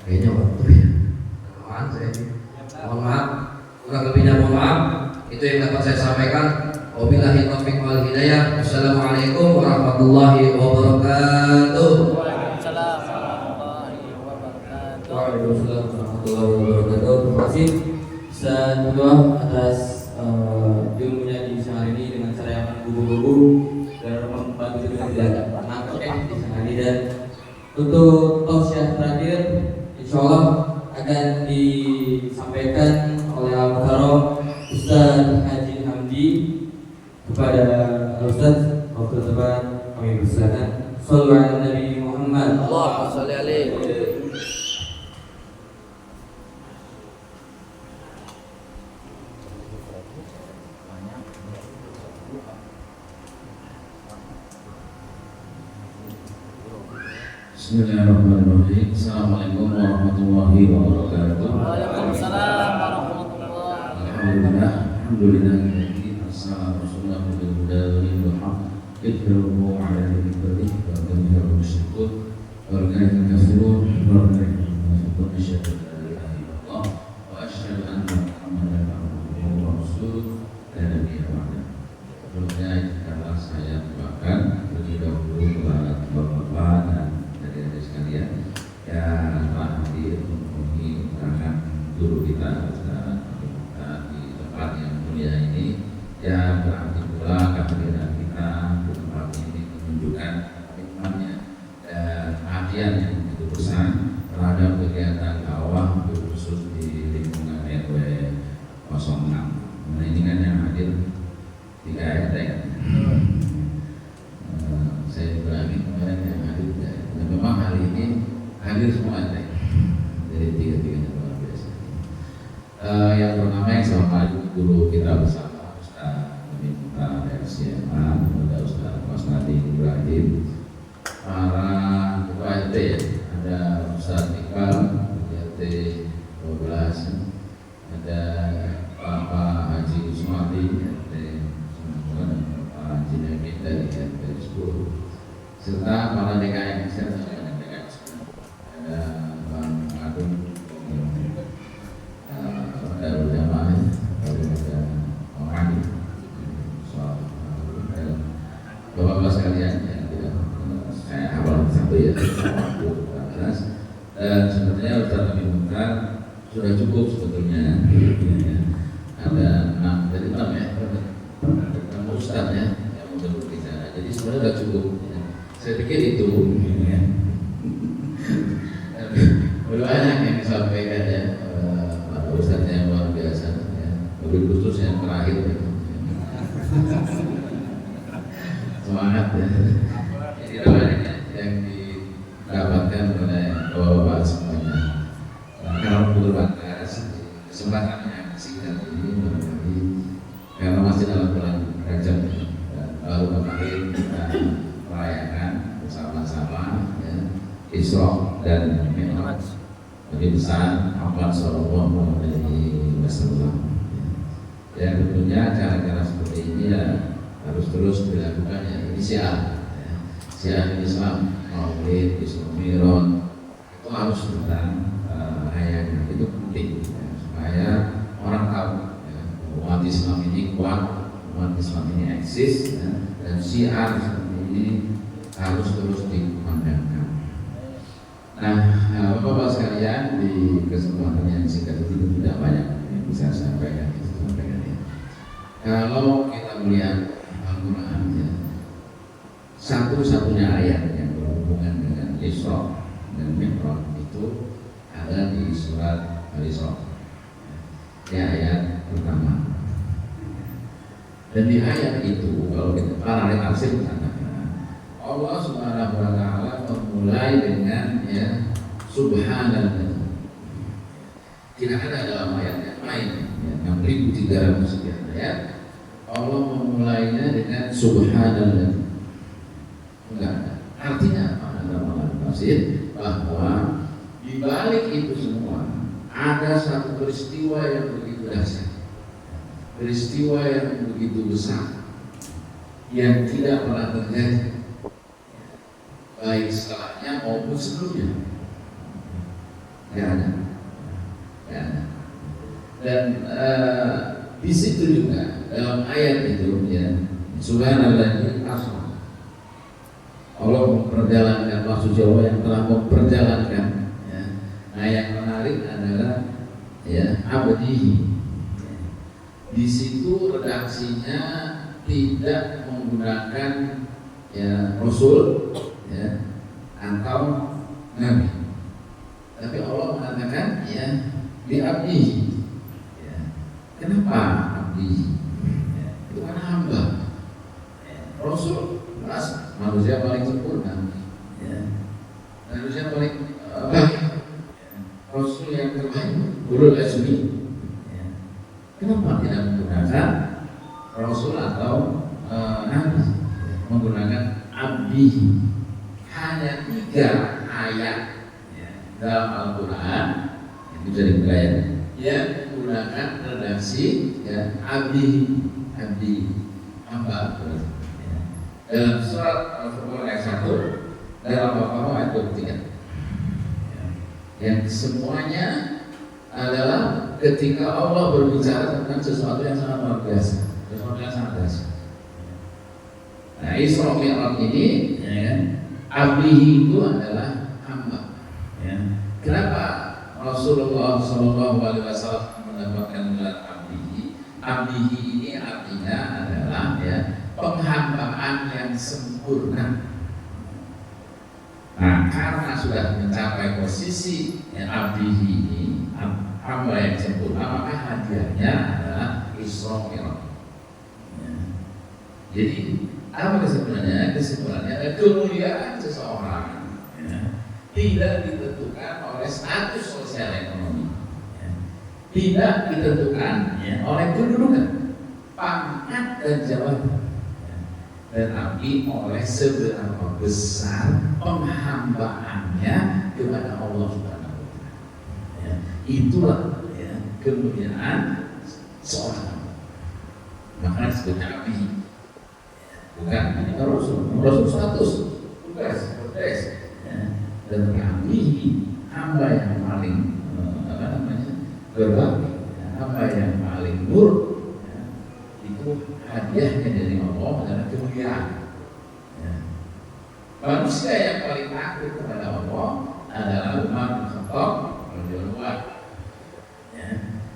Kayaknya waktu ya. Mohon saya. Mohon maaf, kurang lebihnya mohon maaf. Itu yang dapat saya sampaikan. Wabillahi taufiq wal hidayah. Wassalamualaikum warahmatullahi wabarakatuh. Waalaikumsalam warahmatullahi wabarakatuh. Waalaikumsalam warahmatullahi wabarakatuh. Terima kasih Ustaz Mudah atas ilmunya di siang hari ini dengan cara yang menggubu-gubu dan membantu kita tidak nangkep di siang hari. Dan untuk tausiah terakhir, insya Allah akan disampaikan oleh Al-Mukarram Ustaz Haji Hamdi kepada Ustaz. Waktu tepat kami persilakan. Shallallahu ala Nabi Muhammad. Allahumma shalli alaihi. Bismillahirrahmanirrahim. Assalamualaikum warahmatullahi wabarakatuh. Waalaikumsalam warahmatullahi Alhamdulillah, alhamdulillah assalamu rasulullah bil huda wal haq yadhuru ala al-birri wa yadhuru syukur wa kana kafirun wa kana syukur asyhadu an la ilaha illallah wa asyhadu anna muhammadan abduhu wa rasuluh. perhatian yang begitu besar terhadap kegiatan dakwah khusus di lingkungan RW 06. Nah ini kan yang hadir 3 RT. Saya juga kemarin yang hadir 3 RT. Dan memang hari ini hadir semua RT. Jadi 3-3 luar biasa. Yang pertama yang saya hormati guru kita bersama Ustaz Minta RCMA, kepada Ustaz Wasnadi Ibrahim, para ketua RT, ada Ustaz Iqbal RT 12, ada Bapak Haji Usmati RT 9, Bapak Haji Nabi dari RT 10, serta para DKM, ada Bang Agung Darul Jamaah, ada Bang Adi, soal Bapak-bapak sekalian yang tidak saya hafal satu ya, waktu 14. Dan sebenarnya Ustaz Amin Mukhtar sudah cukup sebetulnya. Ada 6 dari 6 ya, ada Ustaz ya yang untuk berbicara. Jadi sebenarnya sudah cukup. Ya. Saya pikir itu. Ya. Banyak yang disampaikan ya, para Ustaz yang luar biasa. Ya. Lebih khusus yang terakhir. Ya. Semangat ya. Jadi banyak yang didapatkan oleh bapak-bapak semuanya. Kalau berbangga kesempatan yang singkat ini barangkali karena masih dalam bulan Rajab dan baru kemarin kita merayakan bersama-sama ya, Isra dan Mi'raj Nabi besar Muhammad Sallallahu Alaihi Wasallam. Ya tentunya cara-cara seperti ini ya harus terus dilakukan ya, ini syiar Islam, Maulid, Isra Mi'raj itu harus tentang ayatnya, itu penting ya, supaya orang tahu ya, umat Islam ini kuat, umat Islam ini eksis ya, dan syiar seperti ini harus terus dikumandangkan. Nah, Bapak-bapak sekalian, di kesempatan yang singkat itu tidak banyak yang bisa saya sampaikan ya. Kalau kita melihat Al-Quran ya, satu-satunya ayat yang berhubungan dengan Isra dan Mi'raj itu ada di surat Al-Isra ya, ayat pertama. Dan di ayat itu kalau kita para ahli tafsir mengatakan Allah Subhanahu wa taala memulai dengan ya subhanallah. Tidak ada dalam ayat yang lain ya, 6.300 sekian ayat Allah memulainya dengan subhanallah. Enggak ada. Artinya apa? Dalam tafsir bahwa di balik itu semua ada satu peristiwa yang begitu dahsyat, peristiwa yang begitu besar, yang tidak pernah terjadi, baik setelahnya maupun sebelumnya. Tidak ada. Dan di situ juga dalam ayat itu ya subhanallah asma. Allah memperjalankan maksud Jawa yang telah memperjalankan ya. Nah yang menarik adalah ya abdihi. Di situ redaksinya tidak menggunakan ya Rasul ya atau Nabi, tapi Allah mengatakan ya di abdihi ya. Kenapa abdihi? Ya, itu kan hamba ya. Rasul jelas manusia paling sempurna ya. Manusia paling baik ya. Rasul yang terbaik Ulul Azmi ya. Kenapa tidak menggunakan Rasul atau Nabi ya. Menggunakan abdihi? Hanya 3 ayat ya, dalam Al-Quran itu dari ayat yang menggunakan redaksi ya abdihi, abdi hamba ya. Dalam surat Al-Furqan ayat 1, dalam Al-Baqarah ayat 23 ya. Yang semuanya adalah ketika Allah berbicara tentang sesuatu yang sangat luar biasa, sesuatu yang sangat dahsyat. Nah Isra Mi'raj ini ya kan, abdihi itu adalah hamba ya. Kenapa Rasulullah SAW mendapatkan gelar abdihi? Abdihi ini artinya adalah ya penghambaan yang sempurna. Nah Nah, karena sudah mencapai posisi abdihi ini, hamba yang sempurna, maka hadiahnya adalah Isra Mi'raj. Jadi apa kesimpulannya? Kesimpulannya adalah kemuliaan seseorang tidak ditentukan oleh status sosial ekonomi, tidak ditentukan oleh kedudukan, pangkat dan jabatan, tetapi oleh seberapa besar penghambaannya kepada Allah Subhanahu wa Ta'ala. Itulah kemuliaan seorang. Maka disebutnya abdi, bukan hanya Rasul status, tugas, dan abdi hamba yang paling berbakti, hamba yang paling nur. Hadiahnya dari Allah adalah kemuliaan. Manusia yang paling takut kepada Allah adalah Umar bin Khattab radhiyallahu anhu.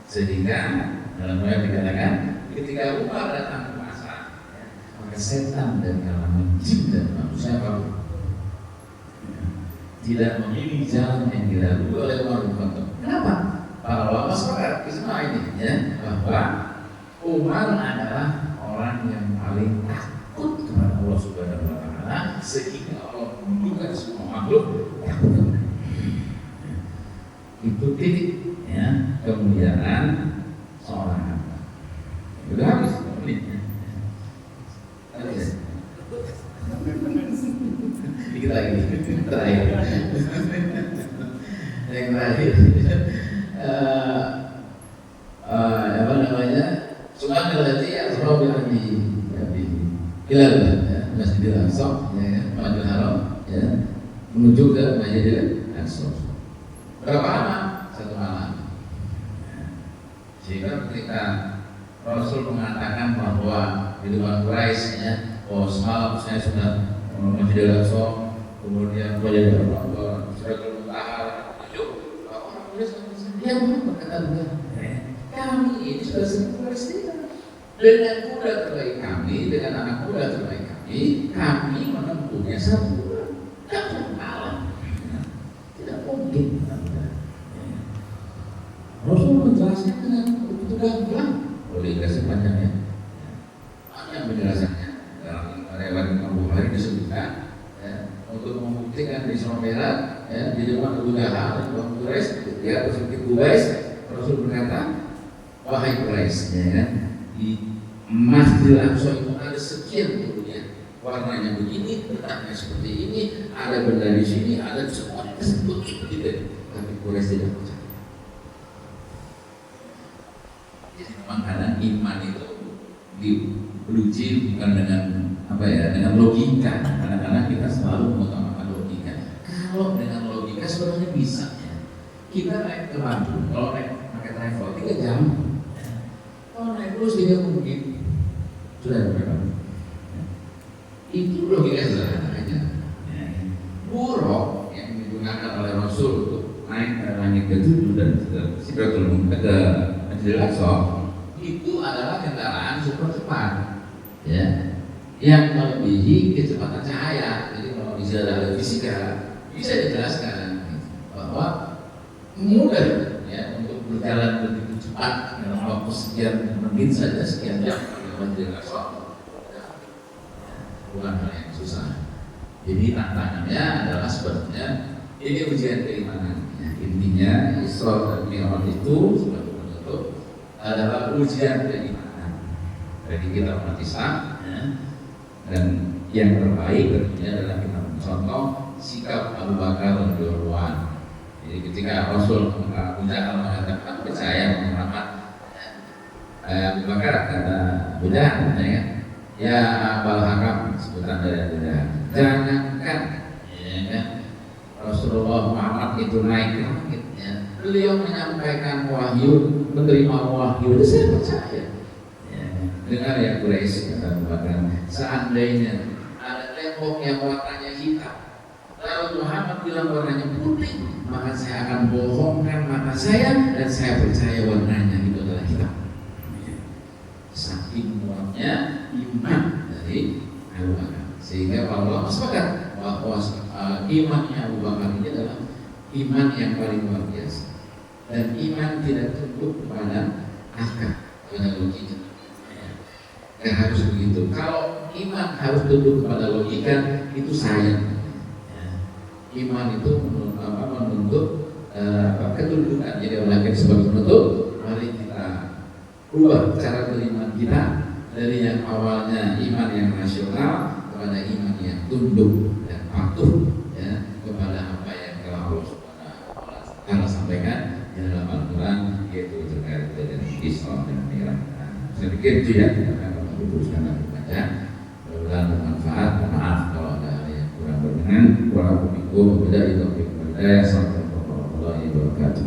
Sehingga dalam ayat dikatakan ketika Umar datang ke pasar, maka setan dari kalangan jin dan manusia tidak memilih jalan yang dilalui oleh Umar bin Khattab. Kenapa? Para ulama sepakat ini bahwa Umar adalah orang yang paling takut kepada Allah Subhanahu wa Ta'ala, sehingga Allah menundukkan semua makhluk takut kepada. Itu titik kemuliaan seorang hamba. Sudah habis menitnya. Dikit lagi terakhir. Yang terakhir apa namanya? Sunan berarti asroh bihamdi hilal Masjidil Aqsa, Masjidil Haram, menuju ke Masjidil Aqsa. Berapa lama? 1 malam. Sehingga ketika Rasul mengatakan bahwa di depan Quraisy, oh semalam saya sudah Masjidil Aqsa, kemudian Masjidil Haram, sudah Muntaha, menuju orang Quraisy yang berkata kami ini sudah semua Palestina dengan kuda terbaik kami, dengan anak kuda terbaik kami menempuhnya 1 bulan, 1 malam, tidak mungkin. Rasul menjelaskan dengan begitu gamblang, boleh dikasih panjangnya, banyak penjelasannya. Dalam riwayat Imam Bukhari disebutkan untuk membuktikan di Isra Mi'raj di depan Abu Jahal dan Bani Quraisy, dia berpikir Rasul berkata, wahai Quraisy, di Masjidil Aqsa itu ada sekian kemuliaan, warnanya begini, letaknya seperti ini, ada benda di sini, ada semua disebut gitu. Tapi Quraisy tidak percaya. Jadi memang karena iman itu diuji bukan dengan dengan logika. Kadang-kadang kita selalu mengutamakan logika. Kalau dengan logika sebenarnya bisa. Kita naik ke Bandung, kalau naik pakai travel 3 jam. Kalau naik bus 3 mungkin sudah berapa? Itu logika sederhana aja. Buruk yang digunakan oleh Rasul untuk naik ke langit ke-7 dan Sidratul Muntaha ke Masjidil Aqsa itu adalah kendaraan super cepat, yang melebihi kecepatan cahaya. Jadi kalau bisa fisika bisa dijelaskan bahwa mudah untuk berjalan begitu cepat dalam waktu sekian menit saja, sekian jam Masjidil Aqsa bukan hal yang susah. Jadi tantangannya adalah sebenarnya ini ujian keimanan. Intinya Isra dan Mi'raj itu sebagai penutup adalah ujian keimanan bagi kita umat Islam, dan yang terbaik tentunya adalah kita mencontoh sikap Abu Bakar radhiyallahu anhu. Jadi ketika Rasul Abu Jahal mengatakan percaya Muhammad, Abu Bakar kata Abu Jahal, ya Abul Hakam, sebutan dari Abu Jahal, jangankan Rasulullah Muhammad itu naik ke langit, beliau menyampaikan wahyu, menerima wahyu, saya percaya. Dengar ya Quraisy, kata Abu Bakar, seandainya ada tembok yang warnanya hitam, lalu Muhammad bilang warnanya putih, maka saya akan bohongkan mata saya dan saya percaya warnanya itu adalah hitam. Saking kuatnya iman dari Abu Bakar, sehingga Allah sepakat bahwa imannya Abu Bakar ini adalah iman yang paling luar biasa, dan iman tidak tunduk kepada akal, kepada logika. Ya, harus begitu. Kalau iman harus tunduk kepada logika, itu sayang. Ya. Iman itu menuntut ketundukan. Jadi oleh karena sebagai penutup, mari kita ubah cara beriman kita dari yang awalnya iman yang rasional kepada iman yang tunduk dan patuh, ya, kepada apa yang telah Allah Subhanahu wa Ta'ala sampaikan di dalam Al-Quran, yaitu terkait dengan Isra dan Mi'raj. Saya pikir itu ya, kita akan teruskan lagi baca. Mudah-mudahan bermanfaat. Maaf kalau ada hal yang kurang berkenan. Wassalamualaikum warahmatullahi wabarakatuh.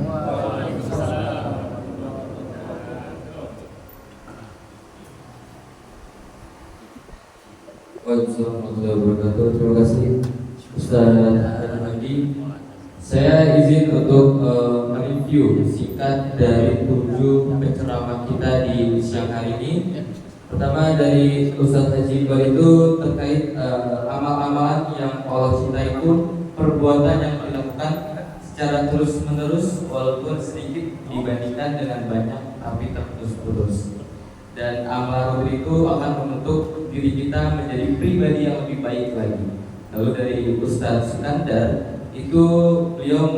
Waalaikumsalam warahmatullahi wabarakatuh. Terima kasih Ustaz Hadi. Saya izin untuk mereview singkat dari 7 penceramah kita di siang hari ini. Pertama dari Ustaz Haji Iqbal itu terkait amal-amalan yang Allah cintai itu perbuatan yang dilakukan secara terus-menerus walaupun sedikit dibandingkan dengan banyak tapi terputus-putus. Dan amal rutin itu akan membentuk diri kita menjadi pribadi yang lebih baik lagi. Lalu dari Ustaz Sukandar itu beliau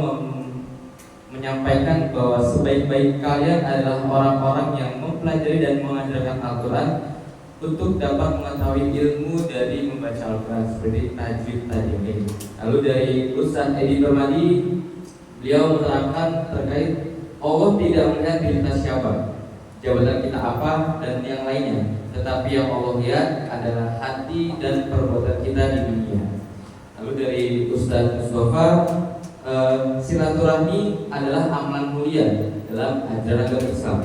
menyampaikan bahwa sebaik-baik kalian adalah orang-orang yang mempelajari dan mengajarkan Al-Quran untuk dapat mengetahui ilmu dari membaca Al-Quran seperti tajwid tadi. Lalu dari Ustaz Edi Permadi, beliau menerangkan terkait Allah tidak melihat diri kita siapa, jabatan kita apa, dan yang lainnya, tetapi yang Allah lihat adalah hati dan perbuatan kita di dunia. Lalu dari Ustaz Mustafa, silaturahmi adalah amalan mulia dalam ajaran agama Islam.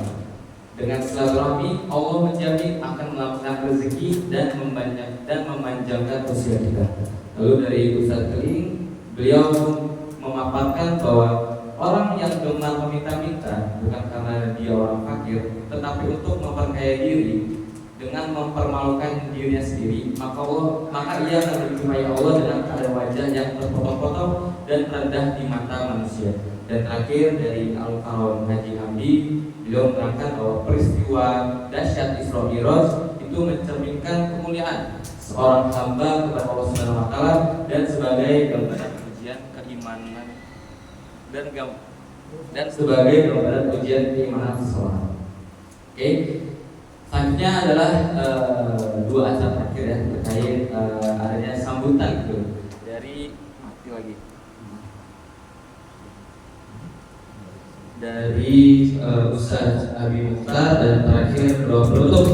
Dengan silaturahmi, Allah menjamin akan melapangkan rezeki dan memanjangkan usia kita. Lalu dari Ustaz Keling, beliau memaparkan bahwa orang yang gemar meminta-minta bukan karena dia orang fakir, tetapi untuk memperkaya diri dengan mempermalukan dirinya sendiri, maka ia akan dijumpai Allah dengan keadaan wajah yang terpotong-potong dan rendah di mata manusia. Dan terakhir dari Al-Qarawun Haji Hamdi, beliau menerangkan bahwa peristiwa dahsyat Isra Mi'raj itu mencerminkan kemuliaan seorang hamba kepada Allah Subhanahu wa Ta'ala dan sebagai gambaran ujian keimanan dan sebagai gambaran ujian keimanan seseorang. Oke. Selanjutnya adalah 2 acara terakhir ya, terkait adanya sambutan gitu dari Ustaz Abi Mukhtar, dan terakhir doa penutup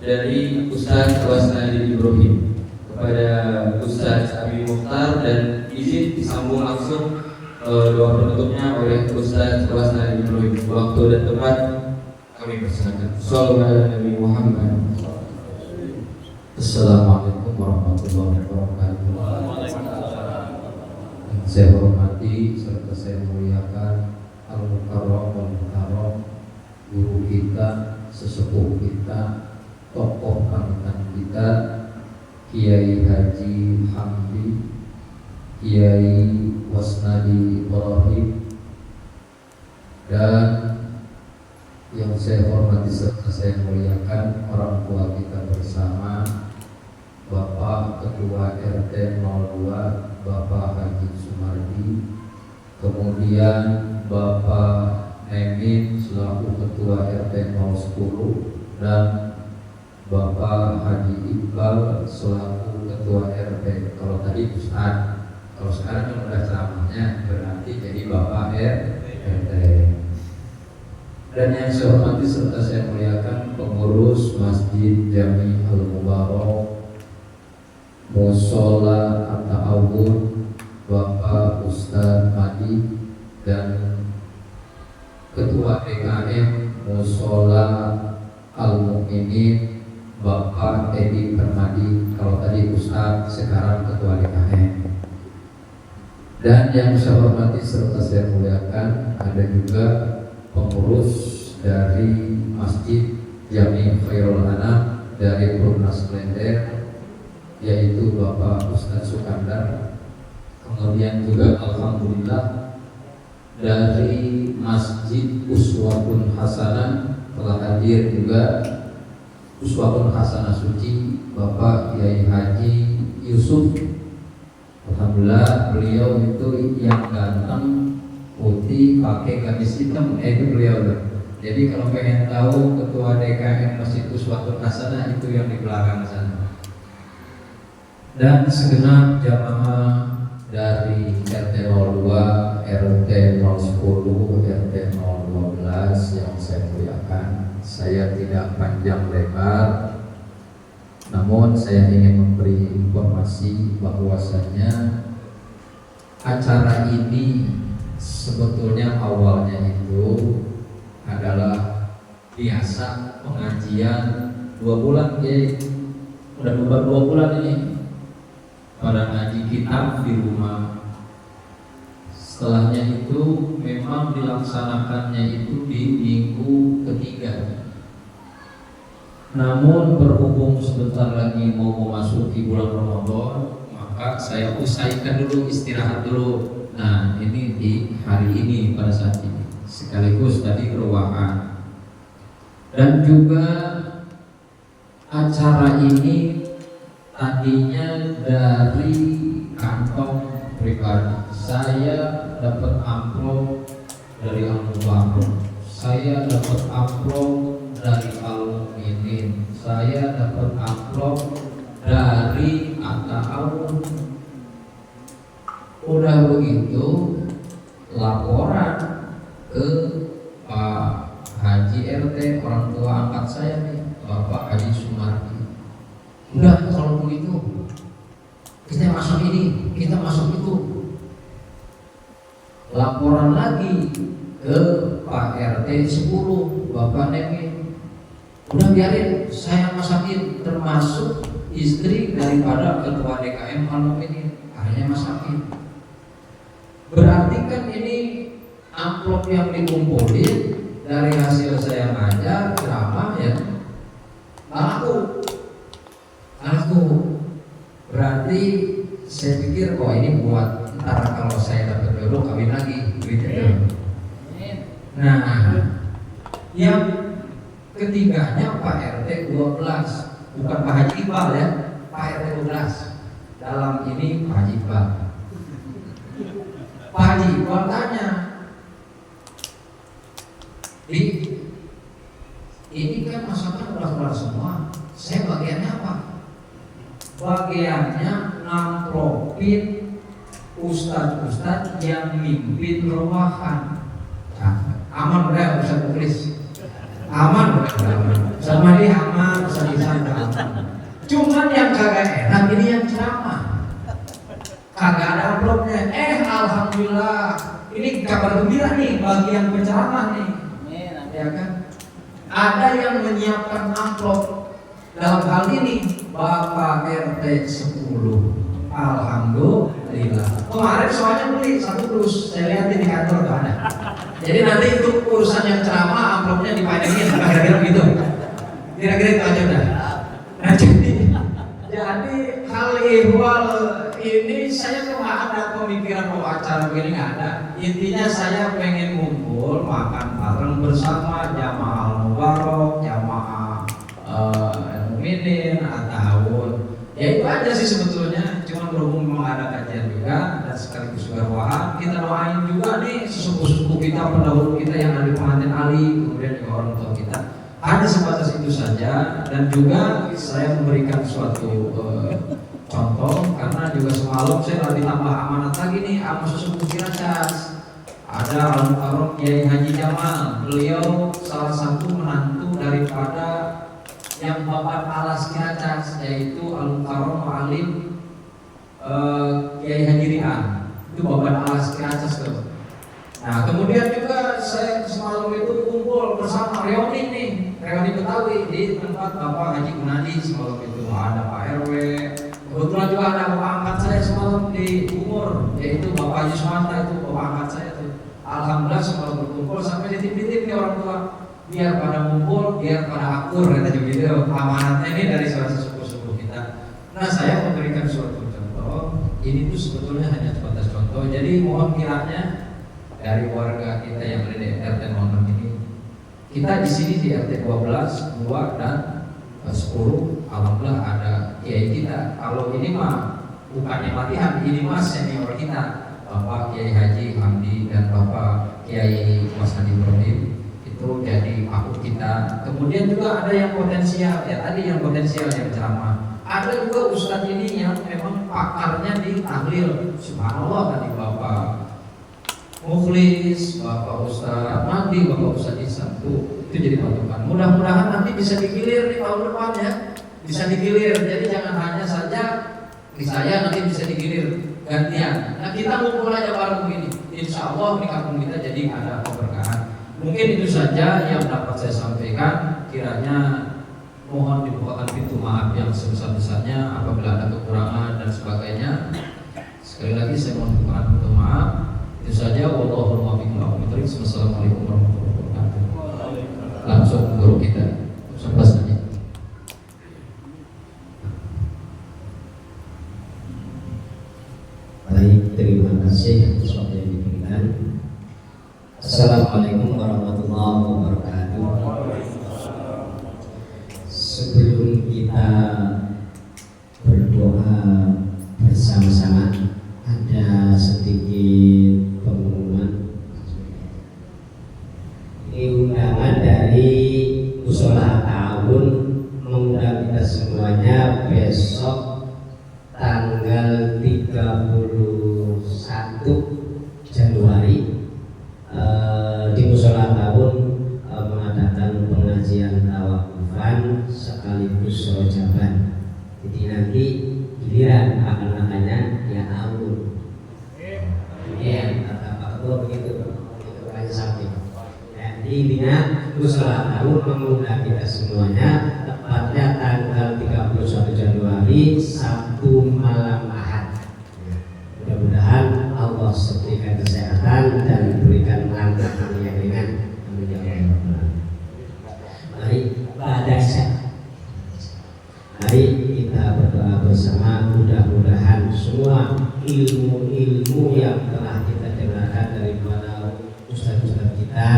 dari Ustaz Wasnadi Ibrahim. Kepada Ustaz Abi Mukhtar dan izin disambung langsung doa penutupnya oleh Ustaz Wasnadi Ibrahim. Waktu dan tempat kami persilakan. Shallallahu alaihi Nabi Muhammad. Assalamualaikum warahmatullahi wabarakatuh. Saya hormati serta saya muliakan Al-Mukarram wal Mukarram, guru kita, sesepuh kita, tokoh panutan kita, Kiai Haji Hamdi, Kiai Wasnadi Ibrahim, dan yang saya hormati serta saya muliakan orang tua kita bersama, Bapak Ketua RT 02 Bapak Haji Sumardi, kemudian Bapak Nemin selaku Ketua RT 010, dan Bapak Haji Iqbal selaku Ketua RT. Kalau tadi Ustaz, kalau sekarang udah ceramahnya berarti jadi Bapak RT. Dan yang saya hormati serta saya muliakan pengurus Masjid Jami Al-Mubarak Musola At-Ta'awun Bapak Ustadz Madi, dan Ketua DKM Musola Al-Mu'minin Bapak Edi Permadi. Kalau tadi Ustadz, sekarang Ketua DKM. Dan yang saya hormati serta saya muliakan ada juga pengurus dari Masjid Jami Khairul Anam dari Perumnas Klender, yaitu Bapak Ustaz Sukandar. Kemudian juga alhamdulillah dari Masjid Uswatun Hasanah telah hadir juga Uswatun Hasanah Suci Bapak Kiai Haji Yusuf. Alhamdulillah beliau itu yang ganteng, putih, pakai gamis hitam, itu beliau. Jadi kalau pengen tahu ketua DKM Masjid Uswatun Hasanah itu yang di belakang sana. Dan segenap jamaah dari RT 02, RT 010, RT 012 yang saya muliakan. Saya tidak panjang lebar, namun saya ingin memberi informasi bahwasanya acara ini sebetulnya awalnya itu adalah biasa pengajian 2 bulan, udah 2 bulan ini pada ngaji kitab di rumah. Setelahnya itu memang dilaksanakannya itu di minggu ketiga. Namun berhubung sebentar lagi mau memasuki bulan Ramadan, maka saya usaikan dulu, istirahat dulu. Nah, ini di hari ini pada saat ini sekaligus tadi ruwahan. Dan juga acara ini tadinya dari kantong pribadi. Saya dapat amplop dari Al-Mubarak, saya dapat amplop dari Al-Minin, saya dapat amplop dari Atta-Awun. Udah begitu laporan ke Pak Haji RT, orang tua angkat saya nih, Bapak Haji Sumardi. Udah kalau begitu kita masuk ini, kita masuk itu. Laporan lagi ke Pak RT 10, Bapak Nemin. Udah biarin saya masakin, termasuk istri daripada ketua DKM Al-Mukminin, akhirnya masakin. Berarti kan ini amplop yang dikumpulin dari hasil saya ngajar ceramah ya, aku berarti saya pikir ini buat ntar kalau saya dapat jodoh kawin lagi gitu. Nah, yang ketiganya Pak RT 12, bukan Pak Haji Iqbal ya, Pak RT 12. Dalam ini Pak Haji Iqbal. Pak Haji Iqbal tanya, ini kan masakan udah keluar semua, saya bagiannya apa? Bagiannya ngamplopin ustadz-ustadz yang mimpin ruwahan. Aman udah Ustadz Muklis, aman sama dia aman, Ustadz Isan aman. Cuman yang kagak enak ini yang ceramah, kagak ada amplopnya. Alhamdulillah, ini kabar gembira nih bagi yang penceramah nih, ya kan? Ada yang menyiapkan amplop. Dalam hal ini Bapak RT 10. Alhamdulillah. Kemarin soalnya beli 1 dus, saya lihat di kantor tuh ada. Jadi nanti itu urusan yang ceramah amplopnya dipanjangin, kira-kira gitu. Kira-kira itu aja udah. Nah, jadi hal ihwal ini saya tuh nggak ada pemikiran mau acara begini, nggak ada. Intinya saya pengen ngumpul makan bareng bersama jamaah Al-Mubarak, jamaah Mukminin atau ya itu aja sih sebetulnya. Cuma berhubung memang ada kajian juga dan sekaligus berwahan, kita doain juga nih sesepuh-sepuh kita, pendahulu kita yang ada di pengantin Ali, kemudian juga orang tua kita. Ada sebatas itu saja. Dan juga saya memberikan suatu contoh karena juga semalam saya lagi tambah amanat lagi nih sama sesepuh Ciracas. Ada Al-Mukarram Kiai Haji Jamal, beliau salah satu menantu daripada yang Bapak Alas Ciracas, yaitu Al-Mukarram Alim Kiai Haji Rian, itu Bapak Alas Ciracas tuh. Nah kemudian juga saya semalam itu kumpul bersama reuni nih, reuni Betawi di tempat Bapak Haji Gunadi. Semalam itu ada Pak RW, kebetulan juga ada Bapak angkat saya semalam di umur, yaitu Bapak Haji Sumanta, itu Bapak angkat saya tuh. Alhamdulillah semalam berkumpul sampai ditip-tip nih orang tua, biar pada ngumpul, biar pada akur, kata begitu. Amanatnya ini dari salah sesepuh-sepuh kita. Nah saya memberikan suatu contoh, ini tuh sebetulnya hanya sebatas Jadi mohon kiranya dari warga kita yang ada di RT 06 ini, kita di sini di RT 12, 2 dan 10, alhamdulillah ada kiai kita. Kalau ini mah bukannya latihan, ini mah senior kita, Bapak Kiai Haji Hamdi dan Bapak Kiai Mas Hadi Ibrahim, itu jadi akut kita. Kemudian juga ada yang potensial, ya tadi yang potensial yang ceramah. Ada juga ustadz ini yang memang pakarnya di tahlil. Subhanallah, tadi Bapak Mukhlis, Bapak Ustadz Madi, Bapak Ustadz Ihsan itu jadi patokan. Mudah-mudahan nanti bisa digilir di tahun depan ya, bisa digilir. Jadi jangan hanya saja di saya, nanti bisa digilir gantian. Nah kita ngumpul aja bareng begini. Insya Allah di kampung kita jadi ada keberkahan. Mungkin itu saja yang dapat saya sampaikan. Kiranya mohon dibukakan pintu maaf yang sebesar-besarnya apabila ada kekurangan dan sebagainya. Sekali lagi saya mohon dibukakan pintu maaf. Itu saja. Wallahul muwaffiq ila aqwamit thoriq. Wassalamualaikum warahmatullahi wabarakatuh. Langsung guru kita. Sebelas saja. Baik, terima kasih atas waktu yang diberikan. Assalamualaikum warahmatullahi wabarakatuh. Sebelum kita berdoa bersama-sama, ada sedikit pengumuman. Ini undangan dari Musola Ta'awun mengundang kita semuanya besok tanggal 31 Januari di Musola Ta'awun mengadakan pengajian tawafan sekaligus rojaban. Jadi nanti giliran akan-akannya ya awun. Ya, kata Pak Ketua begitu kan samping. Jadi intinya Musola Ta'awun mengundang kita semuanya tepatnya tanggal 31 Januari Sabtu malam Ahad. Mudah-mudahan Allah berikan kesehatan dan berikan langkah yang ringan. Amin ya rabbal alamin. Mari pada Mari kita berdoa bersama, mudah-mudahan semua ilmu-ilmu yang telah kita dengarkan daripada ustaz-ustaz kita,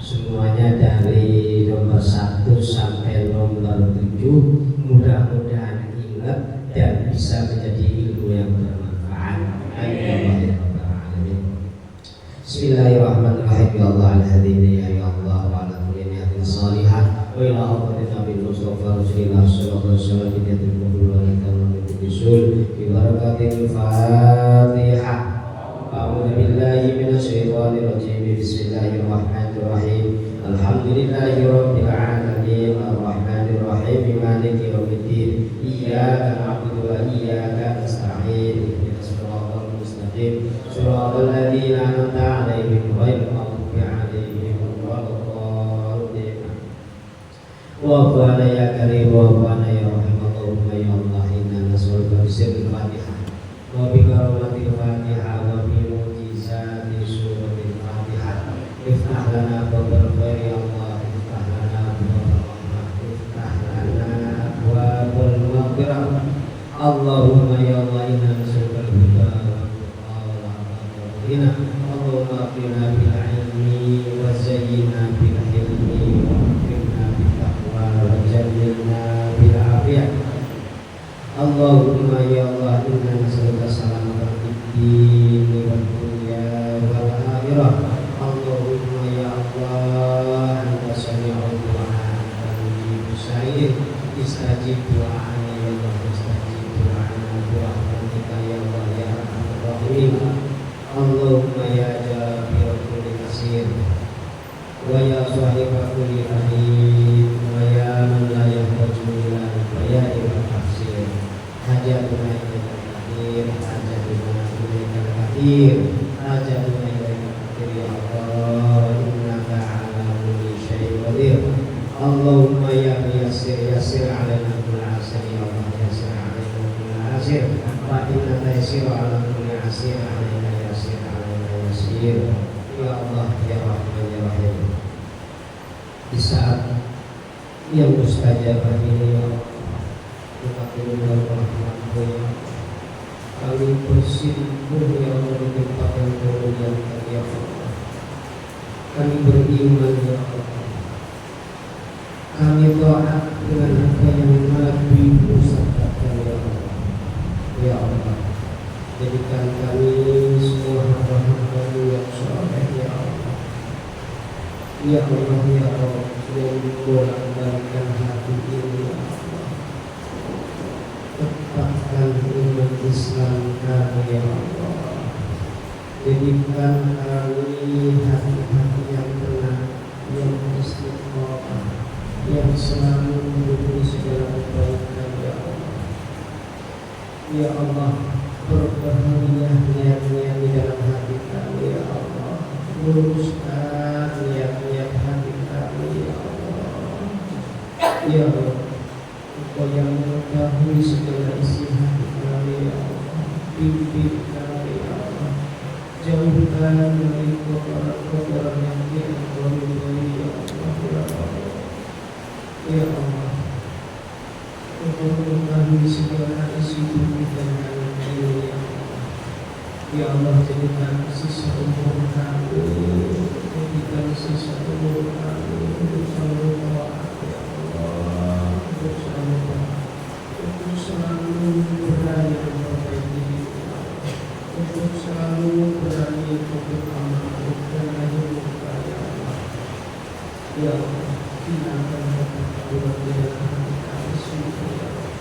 semuanya dari nomor 1 sampai nomor 7, mudah-mudahan ingat dan bisa menjadi ilmu yang bermanfaat. Amin. Bismillahirrahmanirrahim. Ya Allah al-hadina ya Allah wa ala kulli niyatin salihah wa ila hadratin Nabi Mustafa Rasulullah sallallahu alaihi wasallam bi niyatil qabul wa niyatil bisul bi barakatil Fatihah. A'udzu billahi minasyaitonir rajim. Bismillahirrahmanirrahim. Alhamdulillahi rabbil alamin arrahmanir rahim maliki yaumiddin. Iyyaka na'budu wa iyyaka nasta'in. Ihdinas siratal mustaqim. Shiratal ladzina an'amta 'alaihim ghairil maghdubi 'alaihim waladdallin. Wa qala ya karim wa qala ya rahimahullah ya Allah inna nas'aluka bismil Fatihah wa bi karamatil Fatihah wa bi mu'jizati suratil Fatihah. Iftah lana babal khair ya Allah, iftah lana babal rahmah, iftah lana babal maghfirah. Allahumma ya Allah inna nas'aluka al-huda Allahumma qina bil ilmi wa zayyina bil hilmi wa akrimna bil taqwa wa jannibna bil afiyah. Allahumma ya Allah inna nas'aluka salamatan fid din wal dunya wal akhirah. Allahumma ya Allah anta sami'ud du'a wa mujibus sa'il. Istajib du'ana ya Allah, istajib du'ana du'a ya Allah ya arhamar rahimin. Allahumma ya jabir kulli kasir wa ya sahibah kulli rahim wa ya man la yahtaju ila bayani wa tafsir. Hajatuna ilaikal kathir, hajatuna ilaikal kathir, hajatuna ilaikal kathir ya Allah, innaka ala kulli syai'in qadir. Allahumma ya yassir yassir alaina kulla asir ya Allah, yassir alaina kulla asir wa innaka yassir ala kulli asir alaina yassir alaina yassir ya Allah ya Rahman ya Rahim. Di saat yang mustajabah ini ya Allah, kita turunkan rahmat-Mu ya Allah. Kami bersimpuh ya Allah di tempat yang memuliakan ya Allah. Kami beriman ya Allah. Kami taat dengan apa yang Nabi sabdakan ya Allah. Ya Allah, jadikan kami semua hamba-hamba-Mu yang saleh ya Allah. Ya Allah ya Allah, yang bolak-balikkan hati ini ya Allah. Tetapkan iman Islam kami ya Allah. Jadikan kami hati-hati yang tenang, yang istiqomah, yang selalu mendukung segala kebaikan ya Allah. Ya Allah, perbaharilah niat-niat di dalam hati kami ya Allah. Luruskan niat-niat hati kami ya Allah. Ya Allah, Engkau yang mengetahui segala isi hati kami ya Allah. Pimpin kami ya Allah. Jauhkan dari kotoran-kotoran yang tidak Engkau ridhoi ya Allah. Ya Allah, Engkau mengetahui segala isi kehidupan kami ini ya Allah. Ya Allah, jadikan sisa umur kami, jadikan sisa umur kami untuk selalu taat ya Allah, untuk selalu taat, untuk selalu berani memperbaiki diri ya Allah, untuk selalu berani untuk amal dan lahir muka ya Allah. Ya Allah, hilangkan ketakutan di dalam hati kami semua ya Allah.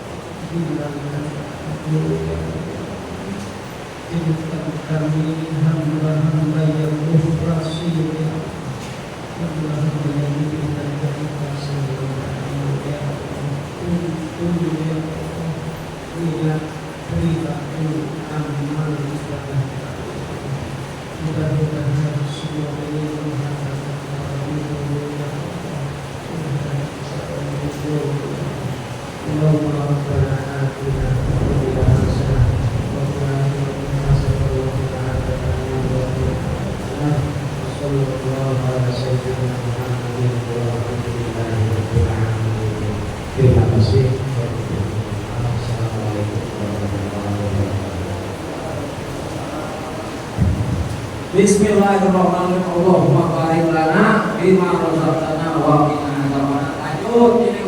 Hilangkan ketakutan ya Allah. Jadikan kami hamba-hamba yang mukhlasi ya Allah. Hamba-hamba yang diberikan keikhlasan ya Allah. Untuk ya Allah, lihat perilaku amal ibadah kami. Mudah-mudahan semua ini menghantarkan para ridho ya Allah. Allahumma rabbana atina fid dunya hasanah wa fil akhirati hasanah wa qina adzabannar. Sallallahu ala sayyidina Muhammadin wa alhamdulillahi rabbil alamin. Terima kasih. Assalamualaikum warahmatullahi wabarakatuh. Bismillahirrahmanirrahim. Allahumma barik lana bima razaqtana wa qina adzabannar. Lanjut.